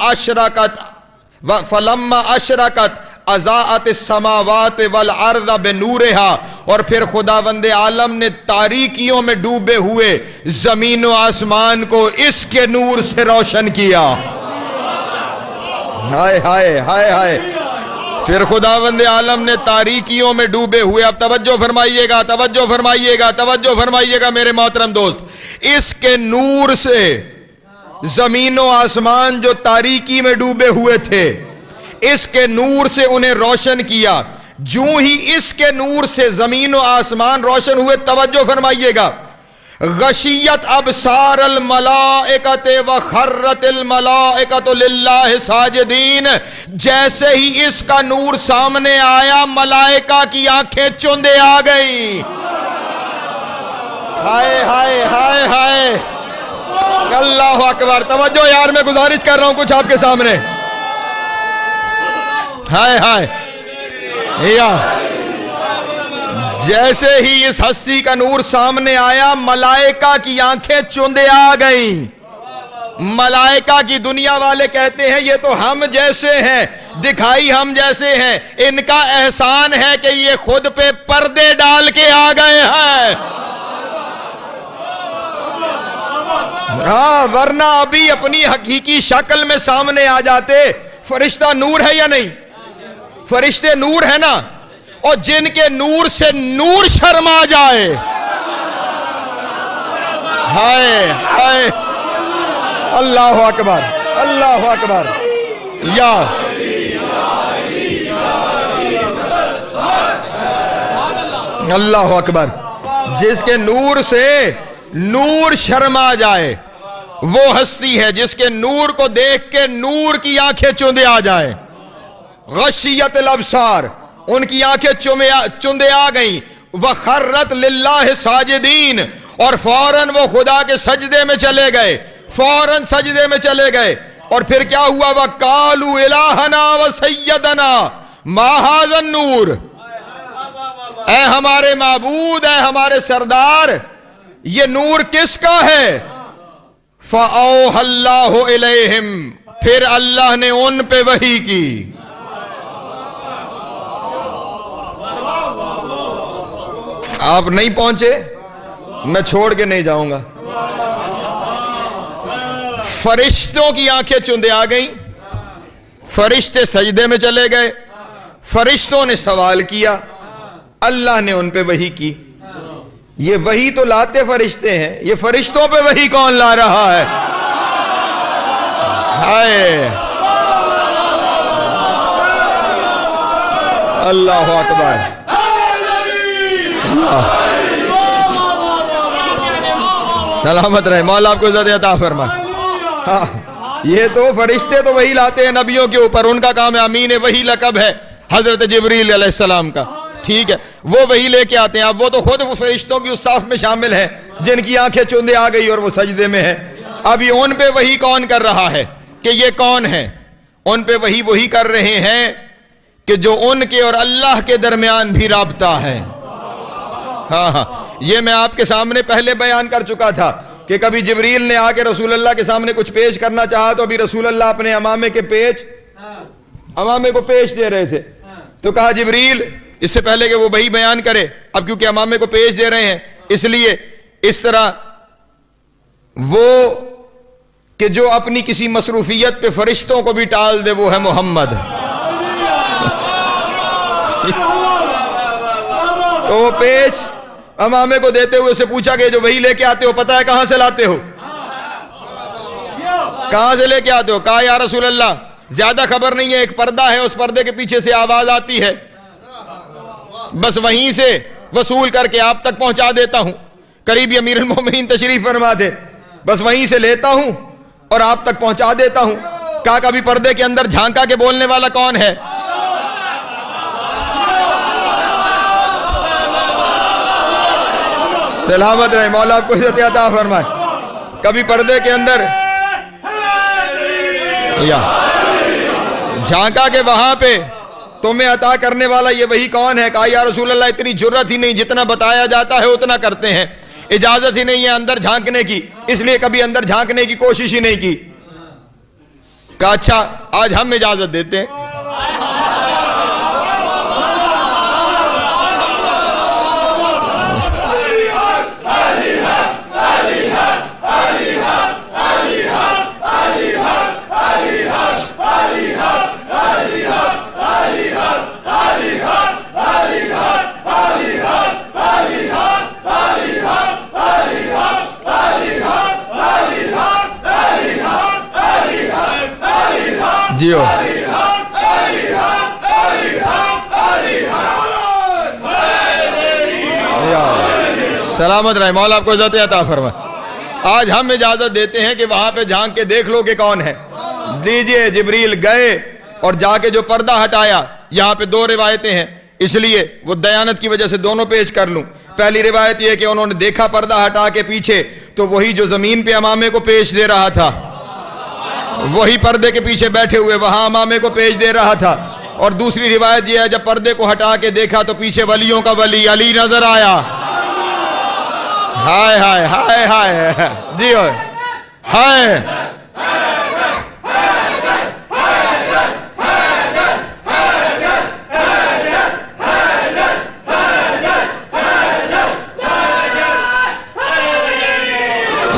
اشرقت اضاءت السماوات والارض بنورہا، اور پھر خداوند عالم نے تاریکیوں میں ڈوبے ہوئے زمین و آسمان کو اس کے نور سے روشن کیا. ہائے ہائے ہائے ہائے. پھر خداوند عالم نے تاریکیوں میں ڈوبے ہوئے، اب توجہ فرمائیے گا، توجہ فرمائیے گا، توجہ فرمائیے گا میرے محترم دوست، اس کے نور سے زمین و آسمان جو تاریکی میں ڈوبے ہوئے تھے، اس کے نور سے انہیں روشن کیا. جو ہی اس کے نور سے زمین و آسمان روشن ہوئے، توجہ فرمائیے گا، غشیت ابصار الملائکۃ وخرت الملائکۃ للہ ساجدین. جیسے ہی اس کا نور سامنے آیا، ملائکہ کی آنکھیں چوندے آ گئیں. ہائے ہائے ہائے ہائے اللہ اکبر. توجہ یار، میں گزارش کر رہا ہوں کچھ آپ کے سامنے. ہائے ہائے یا جیسے ہی اس ہستی کا نور سامنے آیا، ملائکہ کی آنکھیں چوندے آ گئیں. ملائکہ کی دنیا والے کہتے ہیں یہ تو ہم جیسے ہیں، دکھائی ہم جیسے ہیں. ان کا احسان ہے کہ یہ خود پہ پردے ڈال کے آ گئے ہیں. ہاں، ورنہ ابھی اپنی حقیقی شکل میں سامنے آ جاتے. فرشتہ نور ہے یا نہیں؟ فرشتے نور ہے نا، اور جن کے نور سے نور شرما جائے. ہائے ہائے اللہ اکبر اللہ اکبر. یا اللہ اکبر. جس کے نور سے نور شرما جائے وہ ہستی ہے جس کے نور کو دیکھ کے نور کی آنکھیں چوندے آ جائیں. غشیت الابصار، ان کی آنکھیں چوندے آ گئیں. وخرت للہ ساجدین، اور فوراً وہ خدا کے سجدے میں چلے گئے، فوراً سجدے میں چلے گئے. اور پھر کیا ہوا؟ وَقَالُوا إِلَٰهَنَا وَسَيَّدَنَا مَا هَٰذَا النُّورُ. اے ہمارے معبود، اے ہمارے سردار، یہ نور کس کا ہے؟ فَأَوْحَى اللَّهُ إِلَيْهِمْ، پھر اللہ نے ان پہ وحی کی. آپ نہیں پہنچے، میں چھوڑ کے نہیں جاؤں گا. فرشتوں کی آنکھیں چوندے آ گئیں، فرشتے سجدے میں چلے گئے، فرشتوں نے سوال کیا، اللہ نے ان پہ وحی کی. یہ وحی تو لاتے فرشتے ہیں، یہ فرشتوں پہ وحی کون لا رہا ہے؟ ہائے اللہ اکبر. سلامت رہے، مولا آپ کو عزت عطا فرمائے. ہاں، یہ تو فرشتے تو وہی لاتے ہیں نبیوں کے اوپر، ان کا کام ہے. امین وہی لقب ہے حضرت جبریل علیہ السلام کا، ٹھیک ہے، وہ وہی لے کے آتے ہیں. اب وہ تو خود فرشتوں کی اس صف میں شامل ہیں جن کی آنکھیں چوندے آ گئی اور وہ سجدے میں ہیں. اب یہ ان پہ وہی کون کر رہا ہے کہ یہ کون ہے؟ ان پہ وہی کر رہے ہیں کہ جو ان کے اور اللہ کے درمیان بھی رابطہ ہے. ہاں، یہ میں آپ کے سامنے پہلے بیان کر چکا تھا کہ کبھی جبریل نے آ کے رسول اللہ کے سامنے کچھ پیش کرنا چاہا تو ابھی رسول اللہ اپنے امامے کو پیش دے رہے تھے. تو کہا جبریل، اس سے پہلے کہ وہ وہی بیان کرے، اب کیونکہ امامے کو پیش دے رہے ہیں اس لیے اس طرح وہ کہ جو اپنی کسی مصروفیت پہ فرشتوں کو بھی ٹال دے وہ ہے محمد. تو وہ پیش امامے کو دیتے ہوئے اسے پوچھا کہ جو وہی لے کے آتے ہو پتہ ہے کہاں سے لاتے ہو؟ کہاں سے لے کے آتے ہو؟ کہا یا رسول اللہ زیادہ خبر نہیں ہے، ایک پردہ ہے، اس پردے کے پیچھے سے آواز آتی ہے، بس وہیں سے وصول کر کے آپ تک پہنچا دیتا ہوں۔ قریبی امیر المومنین تشریف فرما تھے، بس وہیں سے لیتا ہوں اور آپ تک پہنچا دیتا ہوں۔ کہا کبھی پردے کے اندر جھانکا کے بولنے والا کون ہے؟ سلامت رہے، مولا آپ کو عزت عطا فرمائے۔ کبھی پردے کے اندر یا جھانکا کے وہاں پہ تمہیں عطا کرنے والا یہ وہی کون ہے؟ کہا یا رسول اللہ اتنی جرت ہی نہیں، جتنا بتایا جاتا ہے اتنا کرتے ہیں، اجازت ہی نہیں ہے اندر جھانکنے کی، اس لیے کبھی اندر جھانکنے کی کوشش ہی نہیں کی۔ کہا اچھا آج ہم اجازت دیتے ہیں۔ جیو سلامت رہے، مولا آپ کو عزت عطا فرمائے۔ آج ہم اجازت دیتے ہیں کہ وہاں پہ جھانک کے دیکھ لو کہ کون ہے۔ دیجئے، جبریل گئے اور جا کے جو پردہ ہٹایا۔ یہاں پہ دو روایتیں ہیں، اس لیے وہ دیانت کی وجہ سے دونوں پیش کر لوں۔ پہلی روایت یہ کہ انہوں نے دیکھا پردہ ہٹا کے پیچھے تو وہی جو زمین پہ امامے کو پیش دے رہا تھا، وہی پردے کے پیچھے بیٹھے ہوئے وہاں امامے کو پیش دے رہا تھا۔ اور دوسری روایت یہ ہے جب پردے کو ہٹا کے دیکھا تو پیچھے ولیوں کا ولی علی نظر آیا۔ ہائے ہائے ہائے ہائے جی ہوئے ہائے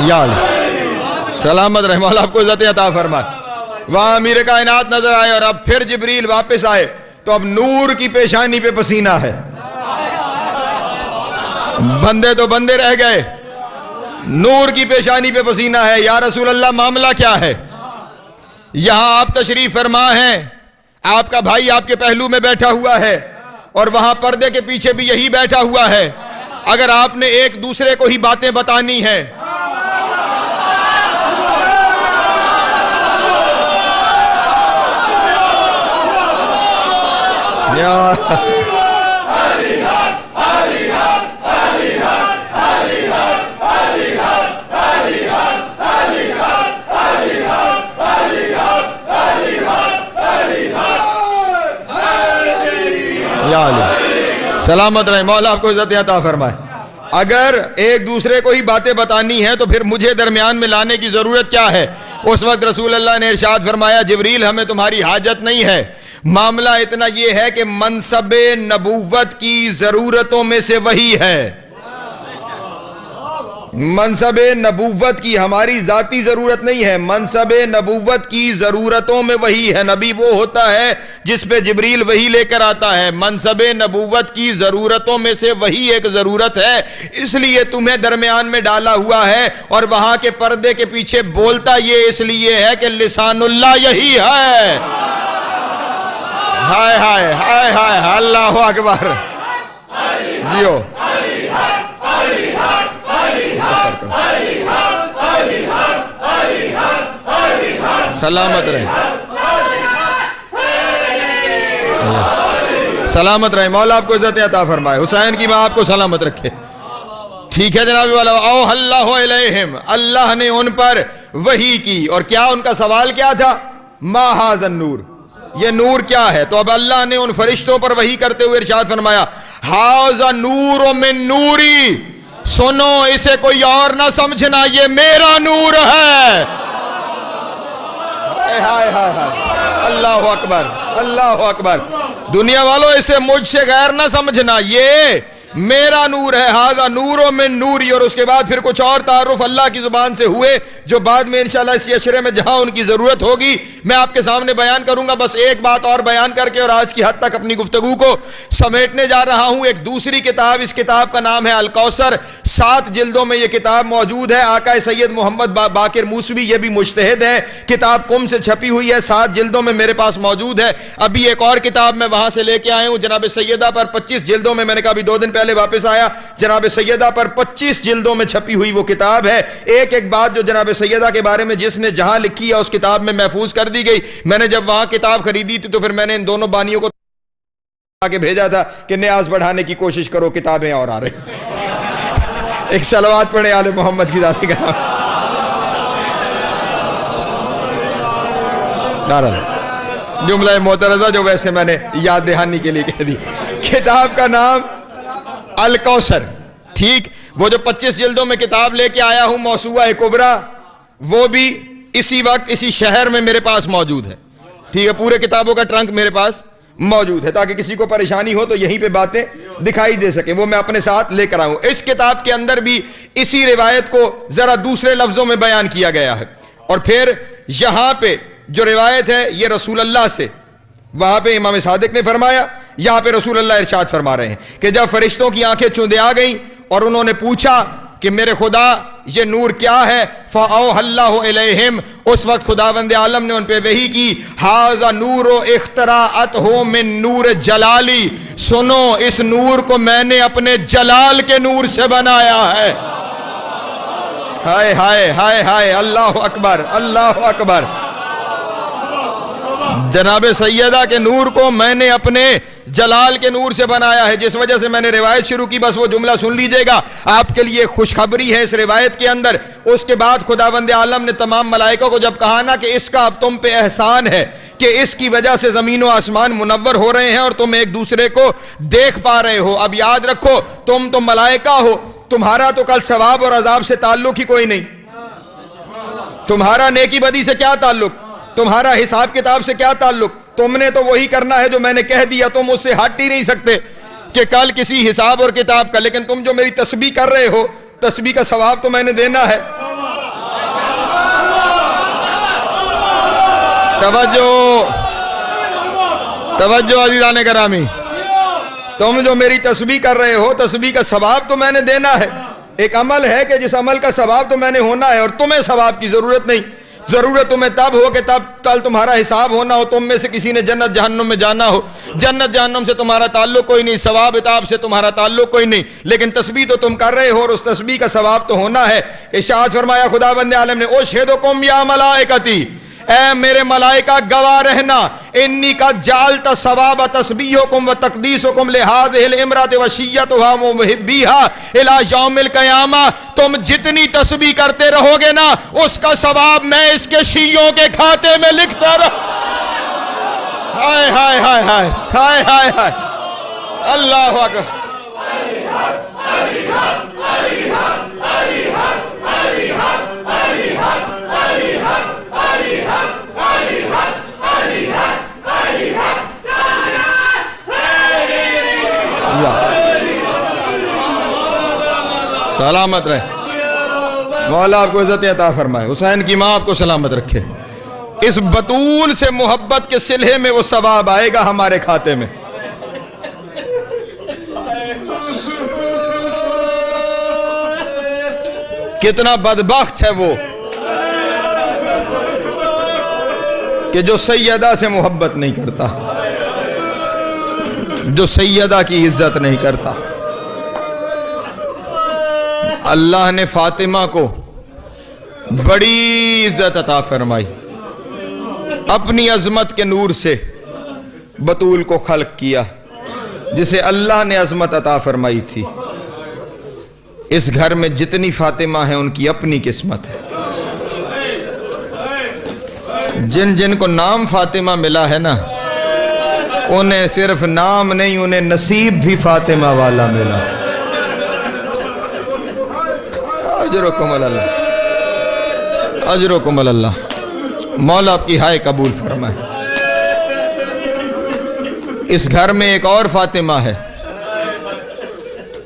یا اللہ سلامت رحمہ اللہ آپ کو عزت عطا فرمائے۔ وہاں امیر کائنات نظر آئے اور اب پھر جبریل واپس آئے تو اب نور کی پیشانی پہ پسینہ ہے۔ بندے تو بندے رہ گئے، نور کی پیشانی پہ پسینہ ہے۔ یا رسول اللہ معاملہ کیا ہے؟ یہاں آپ تشریف فرما ہیں، آپ کا بھائی آپ کے پہلو میں بیٹھا ہوا ہے اور وہاں پردے کے پیچھے بھی یہی بیٹھا ہوا ہے۔ اگر آپ نے ایک دوسرے کو ہی باتیں بتانی ہے سلامت رہے، مولا آپ کو عزت عطا فرمائے۔ اگر ایک دوسرے کو ہی باتیں بتانی ہے تو پھر مجھے درمیان میں لانے کی ضرورت کیا ہے؟ اس وقت رسول اللہ نے ارشاد فرمایا جبریل ہمیں تمہاری حاجت نہیں ہے، معاملہ اتنا یہ ہے کہ منصب نبوت کی ضرورتوں میں سے وہی ہے۔ منصب نبوت کی ہماری ذاتی ضرورت نہیں ہے، منصب نبوت کی ضرورتوں میں وہی ہے۔ نبی وہ ہوتا ہے جس پہ جبریل وہی لے کر آتا ہے، منصب نبوت کی ضرورتوں میں سے وہی ایک ضرورت ہے، اس لیے تمہیں درمیان میں ڈالا ہوا ہے۔ اور وہاں کے پردے کے پیچھے بولتا یہ اس لیے ہے کہ لسان اللہ یہی ہے۔ ہائے ہائے ہائے ہائے اللہ اکبر جیو سلامت رہے، سلامت رہے، مولا آپ کو عزت عطا فرمائے۔ حسین کی ماں آپ کو سلامت رکھے۔ ٹھیک ہے جناب والا، او اللہ علیہم، اللہ نے ان پر وحی کی۔ اور کیا ان کا سوال کیا تھا؟ ما ھذا النور، یہ نور کیا ہے؟ تو اب اللہ نے ان فرشتوں پر وحی کرتے ہوئے ارشاد فرمایا ھذا نور من نوری، سنو اسے کوئی اور نہ سمجھنا، یہ میرا نور ہے۔ ہائے ہائے ہائے اللہ اکبر اللہ اکبر، دنیا والوں اسے مجھ سے غیر نہ سمجھنا، یہ میرا نور ہے، ھذا نور من نوری، اور اس کے بعد پھر کچھ اور تعارف اللہ کی زبان سے ہوئے جو بعد میں انشاءاللہ اسی اشرے میں جہاں ان کی ضرورت ہوگی میں آپ کے سامنے بیان کروں گا۔ بس ایک بات اور بیان کر کے اور آج کی حد تک اپنی گفتگو کو سمیٹنے جا رہا ہوں۔ ایک دوسری کتاب، اس کتاب کا نام ہے الکوثر، 7 جلدوں میں یہ کتاب موجود ہے۔ آقا سید محمد باقر موسوی، یہ بھی مجتہد ہے، کتاب قم سے چھپی ہوئی ہے، 7 جلدوں میں میرے پاس موجود ہے۔ ابھی ایک اور کتاب میں وہاں سے لے کے آئے ہوں جناب سیدہ پر 25 جلدوں میں، میں نے کہا ابھی 2 دن پہلے واپس آیا، جناب سیدہ پر 25 جلدوں میں چھپی ہوئی وہ کتاب ہے۔ ایک ایک بات جو جناب سیدہ کے بارے میں جس نے جہاں لکھی ہے اس کتاب میں محفوظ کر دی گئی۔ میں نے جب وہاں کتاب خریدی تھی تو پھر میں نے ان دونوں بانیوں کو آگے بھیجا تھا کہ نیاز بڑھانے کی کوشش کرو، کتابیں اور آ رہی۔ ایک صلوات پڑھیں آل محمد کی ذات کا نام، جملہ معترضہ جو ویسے میں نے یاد دہانی کے لیے کہہ دی۔ کتاب کا نام الکوثر، ٹھیک، وہ جو 25 جلدوں میں کتاب لے کے آیا ہوں موسوعہ کبریٰ، وہ بھی اسی وقت اسی شہر میں میرے پاس موجود ہے، ٹھیک ہے، پورے کتابوں کا ٹرنک میرے پاس موجود ہے تاکہ کسی کو پریشانی ہو تو یہیں پہ باتیں دکھائی دے سکیں، وہ میں اپنے ساتھ لے کر آؤں۔ اس کتاب کے اندر بھی اسی روایت کو ذرا دوسرے لفظوں میں بیان کیا گیا ہے، اور پھر یہاں پہ جو روایت ہے یہ رسول اللہ سے، وہاں پہ امام صادق نے فرمایا، یہاں پہ رسول اللہ ارشاد فرما رہے ہیں کہ جب فرشتوں کی آنکھیں چوندے آ گئیں اور انہوں نے پوچھا کہ میرے خدا یہ نور کیا ہے، فَأَوْحَى اللَّهُ إِلَيْهِمْ، اس وقت خداوند عالم نے ان پہ وحی کی، ھذا نور اخترعتہ من نور جلالی، سنو اس نور کو میں نے اپنے جلال کے نور سے بنایا ہے۔ ہائے ہائے ہائے ہائے، اللہ اکبر اللہ اکبر۔ جناب سیدہ کے نور کو میں نے اپنے جلال کے نور سے بنایا ہے، جس وجہ سے میں نے روایت شروع کی، بس وہ جملہ سن لیجئے گا، آپ کے لیے خوشخبری ہے اس روایت کے اندر۔ اس کے بعد خداوند عالم نے تمام ملائکہ کو جب کہا نا کہ اس کا اب تم پہ احسان ہے کہ اس کی وجہ سے زمین و آسمان منور ہو رہے ہیں اور تم ایک دوسرے کو دیکھ پا رہے ہو، اب یاد رکھو تم تو ملائکہ ہو، تمہارا تو کل ثواب اور عذاب سے تعلق ہی کوئی نہیں، تمہارا نیکی بدی سے کیا تعلق، تمہارا حساب کتاب سے کیا تعلق، تم نے تو وہی کرنا ہے جو میں نے کہہ دیا، تم اس سے ہٹ ہی نہیں سکتے کہ کل کسی حساب اور کتاب کا، لیکن تم جو میری تسبیح کر رہے ہو، تسبیح کا ثواب تو میں نے دینا ہے۔ توجہ عزیزان گرامی، تم جو میری تسبیح کر رہے ہو، تسبیح کا ثواب تو میں نے دینا ہے۔ ایک عمل ہے کہ جس عمل کا ثواب تو میں نے ہونا ہے، اور تمہیں ثواب کی ضرورت نہیں، ضرورت تمہیں تب ہو کہ تب کل تمہارا حساب ہونا ہو، تم میں سے کسی نے جنت جہنم میں جانا ہو، جنت جہنم سے تمہارا تعلق کوئی نہیں، ثواب عطاب سے تمہارا تعلق کوئی نہیں، لیکن تسبیح تو تم کر رہے ہو اور اس تسبیح کا ثواب تو ہونا ہے۔ ارشاد فرمایا خداوند عالم نے، اشہدکم یا ملائکتی، اے میرے ملائکہ گواہ رہنا، انی قد جعلت ثواب تسبیحکم و تقدیسکم لہذہ الامرأۃ وشیتھا و محبیھا الی یوم القیامہ، تم جتنی تسبیح کرتے رہو گے نا اس کا ثواب میں اس کے شیعوں کے کھاتے میں لکھتا رہا۔ ہائے ہائے ہائے ہائے ہائے ہائے ہائے، اللہ اکبر۔ سلامت رہے، مولا آپ کو عزت عطا فرمائے، حسین کی ماں آپ کو سلامت رکھے، اس بطول سے محبت کے صلح میں وہ ثواب آئے گا ہمارے کھاتے میں۔ کتنا بدبخت ہے وہ کہ جو سیدہ سے محبت نہیں کرتا، جو سیدہ کی عزت نہیں کرتا۔ اللہ نے فاطمہ کو بڑی عزت عطا فرمائی، اپنی عظمت کے نور سے بطول کو خلق کیا، جسے اللہ نے عظمت عطا فرمائی تھی۔ اس گھر میں جتنی فاطمہ ہیں ان کی اپنی قسمت ہے، جن جن کو نام فاطمہ ملا ہے نا انہیں صرف نام نہیں، انہیں نصیب بھی فاطمہ والا ملا۔ اجرکم اللہ، اجرکم اللہ، مولا آپ کی ہائے قبول فرمائے۔ اس گھر میں ایک اور فاطمہ ہے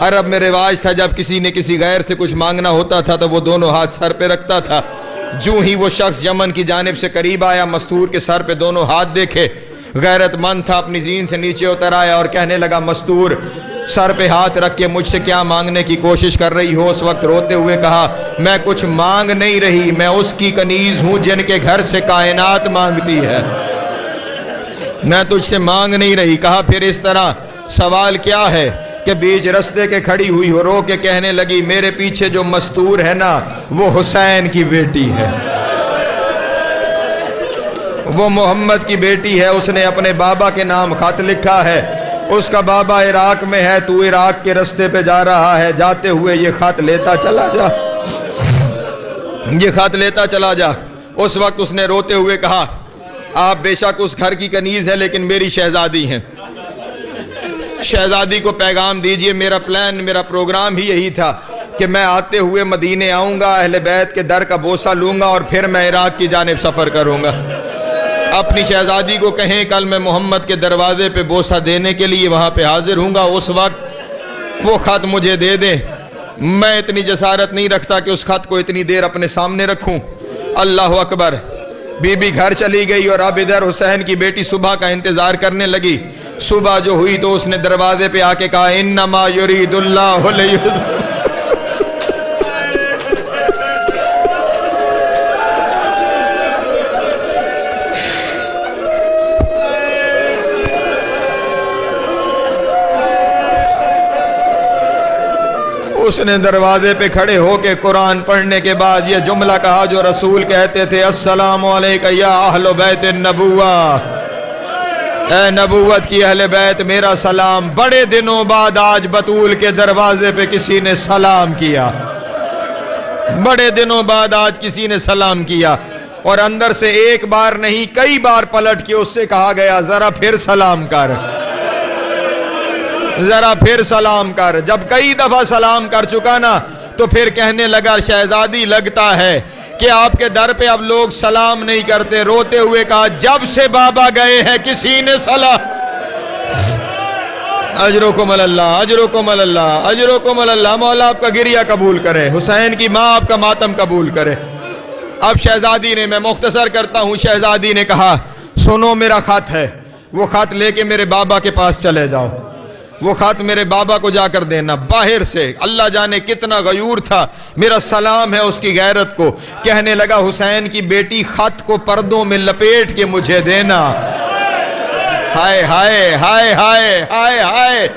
عرب میں رواج تھا جب کسی نے کسی غیر سے کچھ مانگنا ہوتا تھا تو وہ دونوں ہاتھ سر پہ رکھتا تھا. جو ہی وہ شخص یمن کی جانب سے قریب آیا مستور کے سر پہ دونوں ہاتھ دیکھے, غیرت مند تھا, اپنی زین سے نیچے اتر آیا اور کہنے لگا مستور سر پہ ہاتھ رکھ کے مجھ سے کیا مانگنے کی کوشش کر رہی ہو؟ اس وقت روتے ہوئے کہا میں کچھ مانگ نہیں رہی, میں اس کی کنیز ہوں جن کے گھر سے کائنات مانگتی ہے, میں تجھ سے مانگ نہیں رہی. کہا پھر اس طرح سوال کیا ہے؟ کہ بیچ رستے کے کھڑی ہوئی ہو, رو کے کہنے لگی میرے پیچھے جو مستور ہے نا وہ حسین کی بیٹی ہے, وہ محمد کی بیٹی ہے, اس نے اپنے بابا کے نام خط لکھا ہے, اس کا بابا عراق میں ہے, تو عراق کے رستے پہ جا رہا ہے, جاتے ہوئے یہ خط لیتا چلا جا, یہ خط لیتا چلا جا. اس وقت اس نے روتے ہوئے کہا آپ بے شک اس گھر کی کنیز ہے لیکن میری شہزادی ہیں, شہزادی کو پیغام دیجئے. میرا پلان, میرا پروگرام ہی یہی تھا کہ میں آتے ہوئے مدینے آؤں گا, اہل بیت کے در کا بوسہ لوں گا اور پھر میں عراق کی جانب سفر کروں گا. اپنی شہزادی کو کہیں کل میں محمد کے دروازے پہ بوسہ دینے کے لیے وہاں پہ حاضر ہوں گا, اس وقت وہ خط مجھے دے دیں. میں اتنی جسارت نہیں رکھتا کہ اس خط کو اتنی دیر اپنے سامنے رکھوں. اللہ اکبر. بی بی گھر چلی گئی اور اب ادھر حسین کی بیٹی صبح کا انتظار کرنے لگی. صبح جو ہوئی تو اس نے دروازے پہ آ کے کہا انما یرید اللہ اس نے دروازے پہ کھڑے ہو کے قرآن پڑھنے کے بعد یہ جملہ کہا جو رسول کہتے تھے السلام علیکم یا اہل بیت النبوہ, اے نبوت کی اہل بیت میرا سلام. بڑے دنوں بعد آج بطول کے دروازے پہ کسی نے سلام کیا, بڑے دنوں بعد آج کسی نے سلام کیا, اور اندر سے ایک بار نہیں کئی بار پلٹ کے اس سے کہا گیا ذرا پھر سلام کر, ذرا پھر سلام کر. جب کئی دفعہ سلام کر چکا نا تو پھر کہنے لگا شہزادی لگتا ہے کہ آپ کے در پہ اب لوگ سلام نہیں کرتے. روتے ہوئے کہا جب سے بابا گئے ہیں کسی نے سلام. اجرکم اللہ, اجرکم اللہ, اجرکم اللہ. مولا آپ کا گریہ قبول کرے, حسین کی ماں آپ کا ماتم قبول کرے. اب شہزادی نے, میں مختصر کرتا ہوں, شہزادی نے کہا سنو میرا خط ہے, وہ خط لے کے میرے بابا کے پاس چلے جاؤ, وہ خط میرے بابا کو جا کر دینا. باہر سے اللہ جانے کتنا غیور تھا, میرا سلام ہے اس کی غیرت کو. کہنے لگا حسین کی بیٹی خط کو پردوں میں لپیٹ کے مجھے دینا. ہائے ہائے ہائے ہائے ہائے ہائے,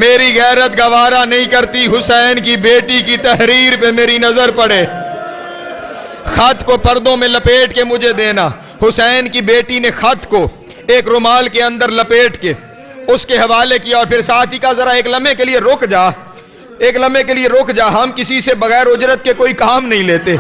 میری غیرت گوارا نہیں کرتی حسین کی بیٹی کی تحریر پہ میری نظر پڑے. خط کو پردوں میں لپیٹ کے مجھے دینا. حسین کی بیٹی نے خط کو ایک رومال کے اندر لپیٹ کے اس کے حوالے کیا اور پھر ساتھ ہی کا ذرا ایک لمحے کے لیے رک جا, ایک لمحے کے لیے رک جا, ہم کسی سے بغیر اجرت کے کوئی کام نہیں لیتے.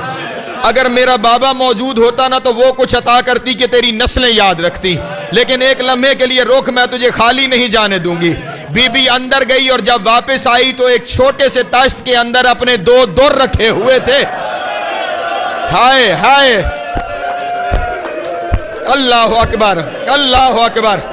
اگر میرا بابا موجود ہوتا نا تو وہ کچھ عطا کرتی کہ تیری نسلیں یاد رکھتی, لیکن ایک لمحے کے لیے رک, میں تجھے خالی نہیں جانے دوں گی. بی بی اندر گئی اور جب واپس آئی تو ایک چھوٹے سے تشت کے اندر اپنے 2 در رکھے ہوئے تھے. ہائے ہائے, اللہ اکبر, اللہ اکبر.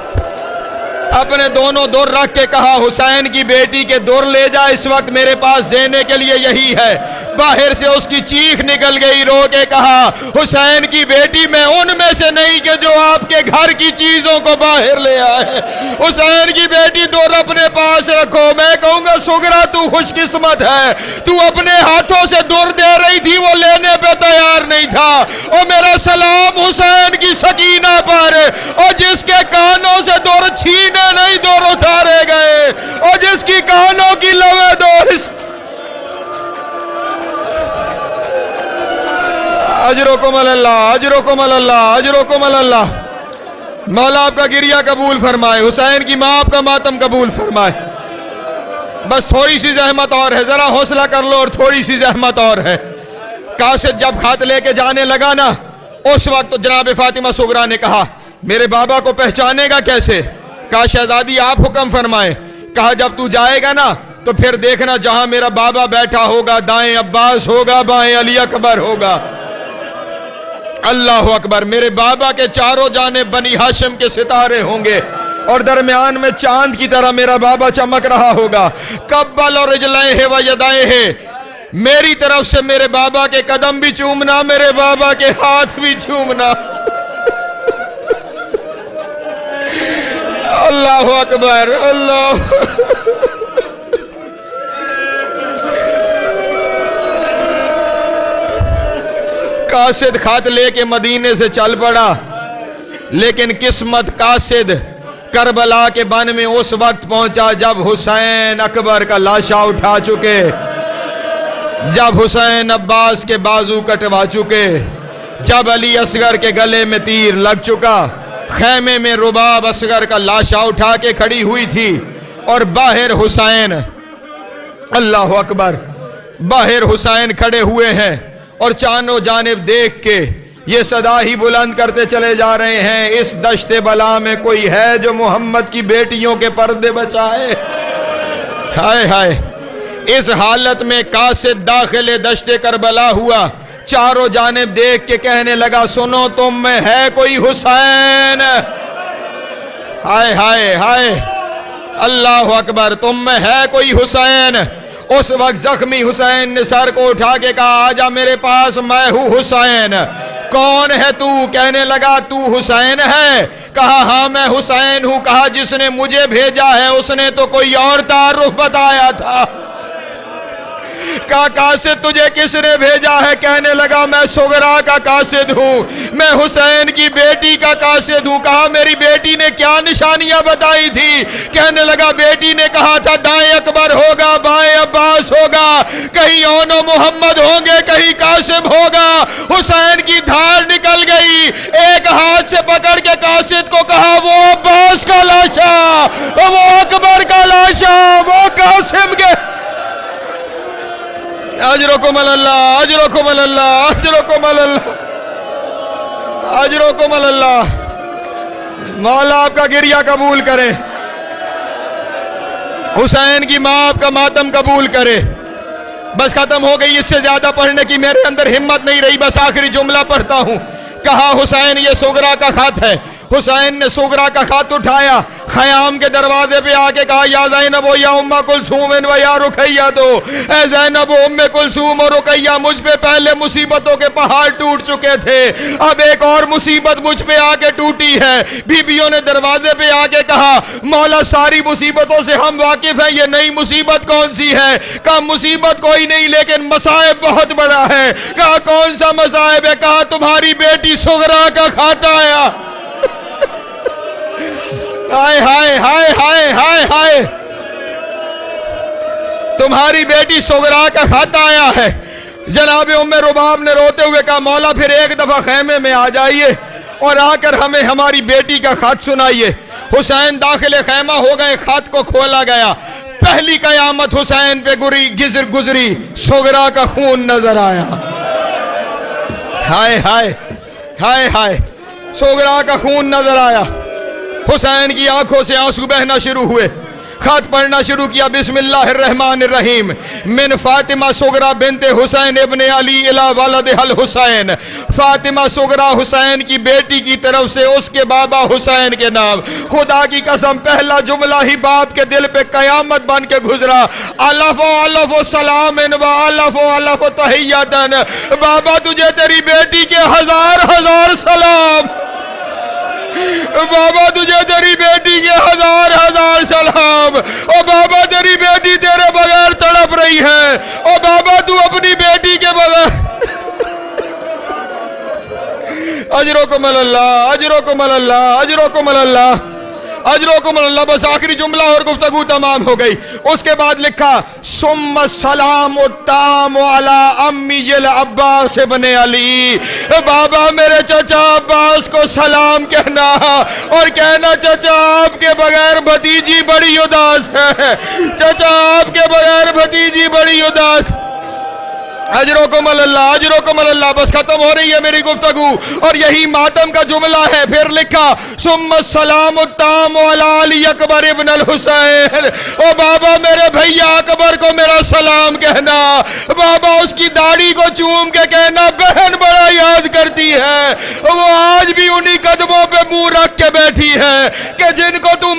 اپنے دونوں در رکھ کے کہا حسین کی بیٹی کے در لے جا, اس وقت میرے پاس دینے کے لیے یہی ہے. باہر سے اس کی چیخ نکل گئی, رو کے کہا حسین کی بیٹی میں ان میں سے نہیں کہ جو آپ کے گھر کی چیزوں کو باہر لے آئے. حسین کی بیٹی در اپنے پاس رکھو. میں کہوں گا سگرا تو خوش قسمت ہے, تو اپنے ہاتھوں سے در دے رہی تھی, وہ لینے پہ تیار نہیں تھا. اور میرا سلام حسین کی سکینہ پر, اور جس کے کانوں سے در چھینے نہیں در اتارے گئے, اور جس کی کانوں کی لوے دور. اجرکم اللہ, اجرکم اللہ, اجرکم اللہ. مولا آپ کا گریہ قبول فرمائے, حسین کی ماں آپ کا ماتم قبول فرمائے. بس تھوڑی سی زحمت اور ہے, ذرا حوصلہ کر لو, اور تھوڑی سی زحمت اور ہے. قاصد جب خط لے کے جانے لگا نا, اس وقت جناب فاطمہ صغرا نے کہا میرے بابا کو پہچانے گا کیسے؟ کہا شہزادی آپ حکم فرمائیں. کہا جب تو جائے گا نا تو پھر دیکھنا جہاں میرا بابا بیٹھا ہوگا دائیں عباس ہوگا, بائیں علی اکبر ہوگا. اللہ اکبر. میرے بابا کے چاروں جانب بنی ہاشم کے ستارے ہوں گے, اور درمیان میں چاند کی طرح میرا بابا چمک رہا ہوگا. قبل اور رجلائہ و یدائہ، میری طرف سے میرے بابا کے قدم بھی چومنا، میرے بابا کے ہاتھ بھی چومنا. اللہ اکبر. اللہ قاصد خط لے کے مدینے سے چل پڑا، لیکن قسمت قاصد کربلا کے بن میں اس وقت پہنچا جب حسین اکبر کا لاشا اٹھا چکے، جب حسین عباس کے بازو کٹوا چکے، جب علی اصغر کے گلے میں تیر لگ چکا. خیمے میں رباب اصغر کا لاشا اٹھا کے کھڑی ہوئی تھی اور باہر حسین، اللہ اکبر، باہر حسین کھڑے ہوئے ہیں اور چانوں جانب دیکھ کے یہ صدا ہی بلند کرتے چلے جا رہے ہیں، اس دشت بلا میں کوئی ہے جو محمد کی بیٹیوں کے پردے بچائے. ہائے ہائے. اس حالت میں قاصد داخل دشت کربلا ہوا، چاروں جانب دیکھ کے کہنے لگا سنو تم میں ہے کوئی حسین. ہائے ہائے ہائے. اللہ اکبر. تم میں ہے کوئی حسین. اس وقت زخمی حسین نے سر کو اٹھا کے کہا آجا میرے پاس، میں ہوں حسین. کون ہے تو؟ کہنے لگا تو حسین ہے؟ کہا ہاں میں حسین ہوں. کہا جس نے مجھے بھیجا ہے اس نے تو کوئی اور تعارف بتایا تھا. کہا قاصد تجھے کس نے بھیجا ہے؟ کہنے لگا میں صغرا کا قاصد ہوں، میں حسین کی بیٹی کا قاصد ہوں. کہا میری بیٹی نے کیا نشانیاں بتائی تھی؟ کہنے لگا بیٹی نے کہا تھا دائیں اکبر ہوگا، بائیں عباس ہوگا، کہیں اون و محمد ہوں گے، کہیں قاسم ہوگا. حسین کی دھار نکل گئی، ایک ہاتھ سے پکڑ کے قاصد کو کہا وہ عباس کا لاشا، وہ اکبر کا لاشا، وہ قاسم کے. اجرکم اللہ، اجرکم اللہ، اجرکم اللہ، اجرکم اللہ. مولا آپ کا گریہ قبول کرے، حسین کی ماں آپ کا ماتم قبول کرے. بس ختم ہو گئی، اس سے زیادہ پڑھنے کی میرے اندر ہمت نہیں رہی، بس آخری جملہ پڑھتا ہوں. کہا حسین یہ صغرا کا خط ہے. حسین نے صغرا کا خط اٹھایا، خیام کے دروازے پہ آ کے کہا یا زینب و یا ام کلثوم و یا رقیہ، تو اے زینب و ام کلثوم و رقیہ، مجھ پہ پہلے مصیبتوں کے پہاڑ ٹوٹ چکے تھے، اب ایک اور مصیبت مجھ پہ آ کے ٹوٹی ہے. بیویوں نے دروازے پہ آ کے کہا مولا ساری مصیبتوں سے ہم واقف ہیں، یہ نئی مصیبت کون سی ہے؟ کہا مصیبت کوئی نہیں لیکن مصائب بہت بڑا ہے. کہا کون سا مصائب ہے؟ کہا تمہاری بیٹی صغرا کا خط آیا. ہائے ہائے ہائے ہائے ہائے ہائے. تمہاری بیٹی صغرا کا خط آیا ہے. جناب ام رباب نے روتے ہوئے کہا مولا پھر ایک دفعہ خیمے میں آ جائیے اور آ کر ہمیں ہماری بیٹی کا خط سنائیے. حسین داخل خیمہ ہو گئے، خط کو کھولا گیا. پہلی قیامت حسین پہ گزری، صغرا کا خون نظر آیا. ہائے ہائے ہائے ہائے. صغرا کا خون نظر آیا. حسین کی آنکھوں سے آنسو بہنا شروع ہوئے. خط پڑھنا شروع کیا. بسم اللہ الرحمن الرحیم. من فاطمہ صغرا بنت حسین ابن علی الی ولدہ الحسین. فاطمہ صغرا حسین کی بیٹی کی طرف سے اس کے بابا حسین کے نام. خدا کی قسم پہلا جملہ ہی باپ کے دل پہ قیامت بن کے گزرا. الف و الف و سلام و الف و الف و تحیتن. بابا تجھے تیری بیٹی کے ہزار ہزار سلام. بابا تجھے تیری بیٹی کے ہزار ہزار سلام. او بابا تیری بیٹی تیرے بغیر تڑپ رہی ہے. او بابا تو اپنی بیٹی کے بغیر. اجرکم اللہ، اجرکم اللہ، اجرکم اللہ، اجرکم اللہ. بس آخری جملہ اور گفتگو تمام ہو گئی. اس کے بعد لکھا ثم السلام التام علی امی العباس ابن علی. بابا میرے چچا عباس کو سلام کہنا اور کہنا چچا آپ کے بغیر بھتیجی بڑی اداس ہے، چچا آپ کے بغیر بھتیجی بڑی اداس. اجرکم اللہ، اجرکم اللہ. بس ختم ہو رہی ہے میری گفتگو اور یہی ماتم کا جملہ ہے. پھر لکھا ثم السلام التام علی علی اکبر ابن الحسین. او بابا میرے بھیا اکبر کو میرا سلام کہنا. بابا اس کی داڑھی کو چوم کے کہنا بہن بڑا یاد کرتی ہے، وہ آج بھی انہی قدموں پہ منہ رکھ کے بیٹھی ہے کہ جن کو تو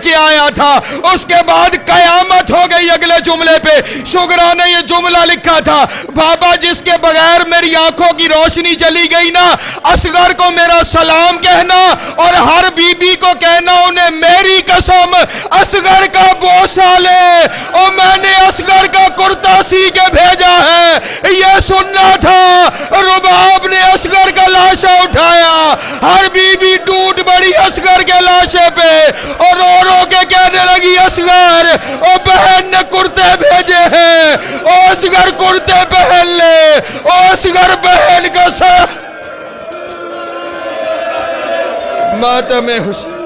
کے آیا تھا. اس کے بعد قیامت ہو گئی. اگلے جملے پہ شگرا نے یہ جملہ لکھا تھا, بابا جس کے بغیر میری آنکھوں کی روشنی چلی گئی نا, اصغر کو میرا سلام کہنا اور ہر بی بی کو کہنا انہیں میری قسم اصغر کا بوسہ لے, اور میں نے اصغر کا کرتا سی کے بھیجا ہے. یہ سننا تھا. رباب نے اصغر کا لاشا اٹھایا, ہر بی بی ٹوٹ پڑی اصغر کے لاشے پہ اور رو رو کے کہنے لگی اصغر او بہن نے کرتے بھیجے ہیں, او اصغر کرتے پہن لے, او اصغر بہن کا ساتھ. ماتم حسین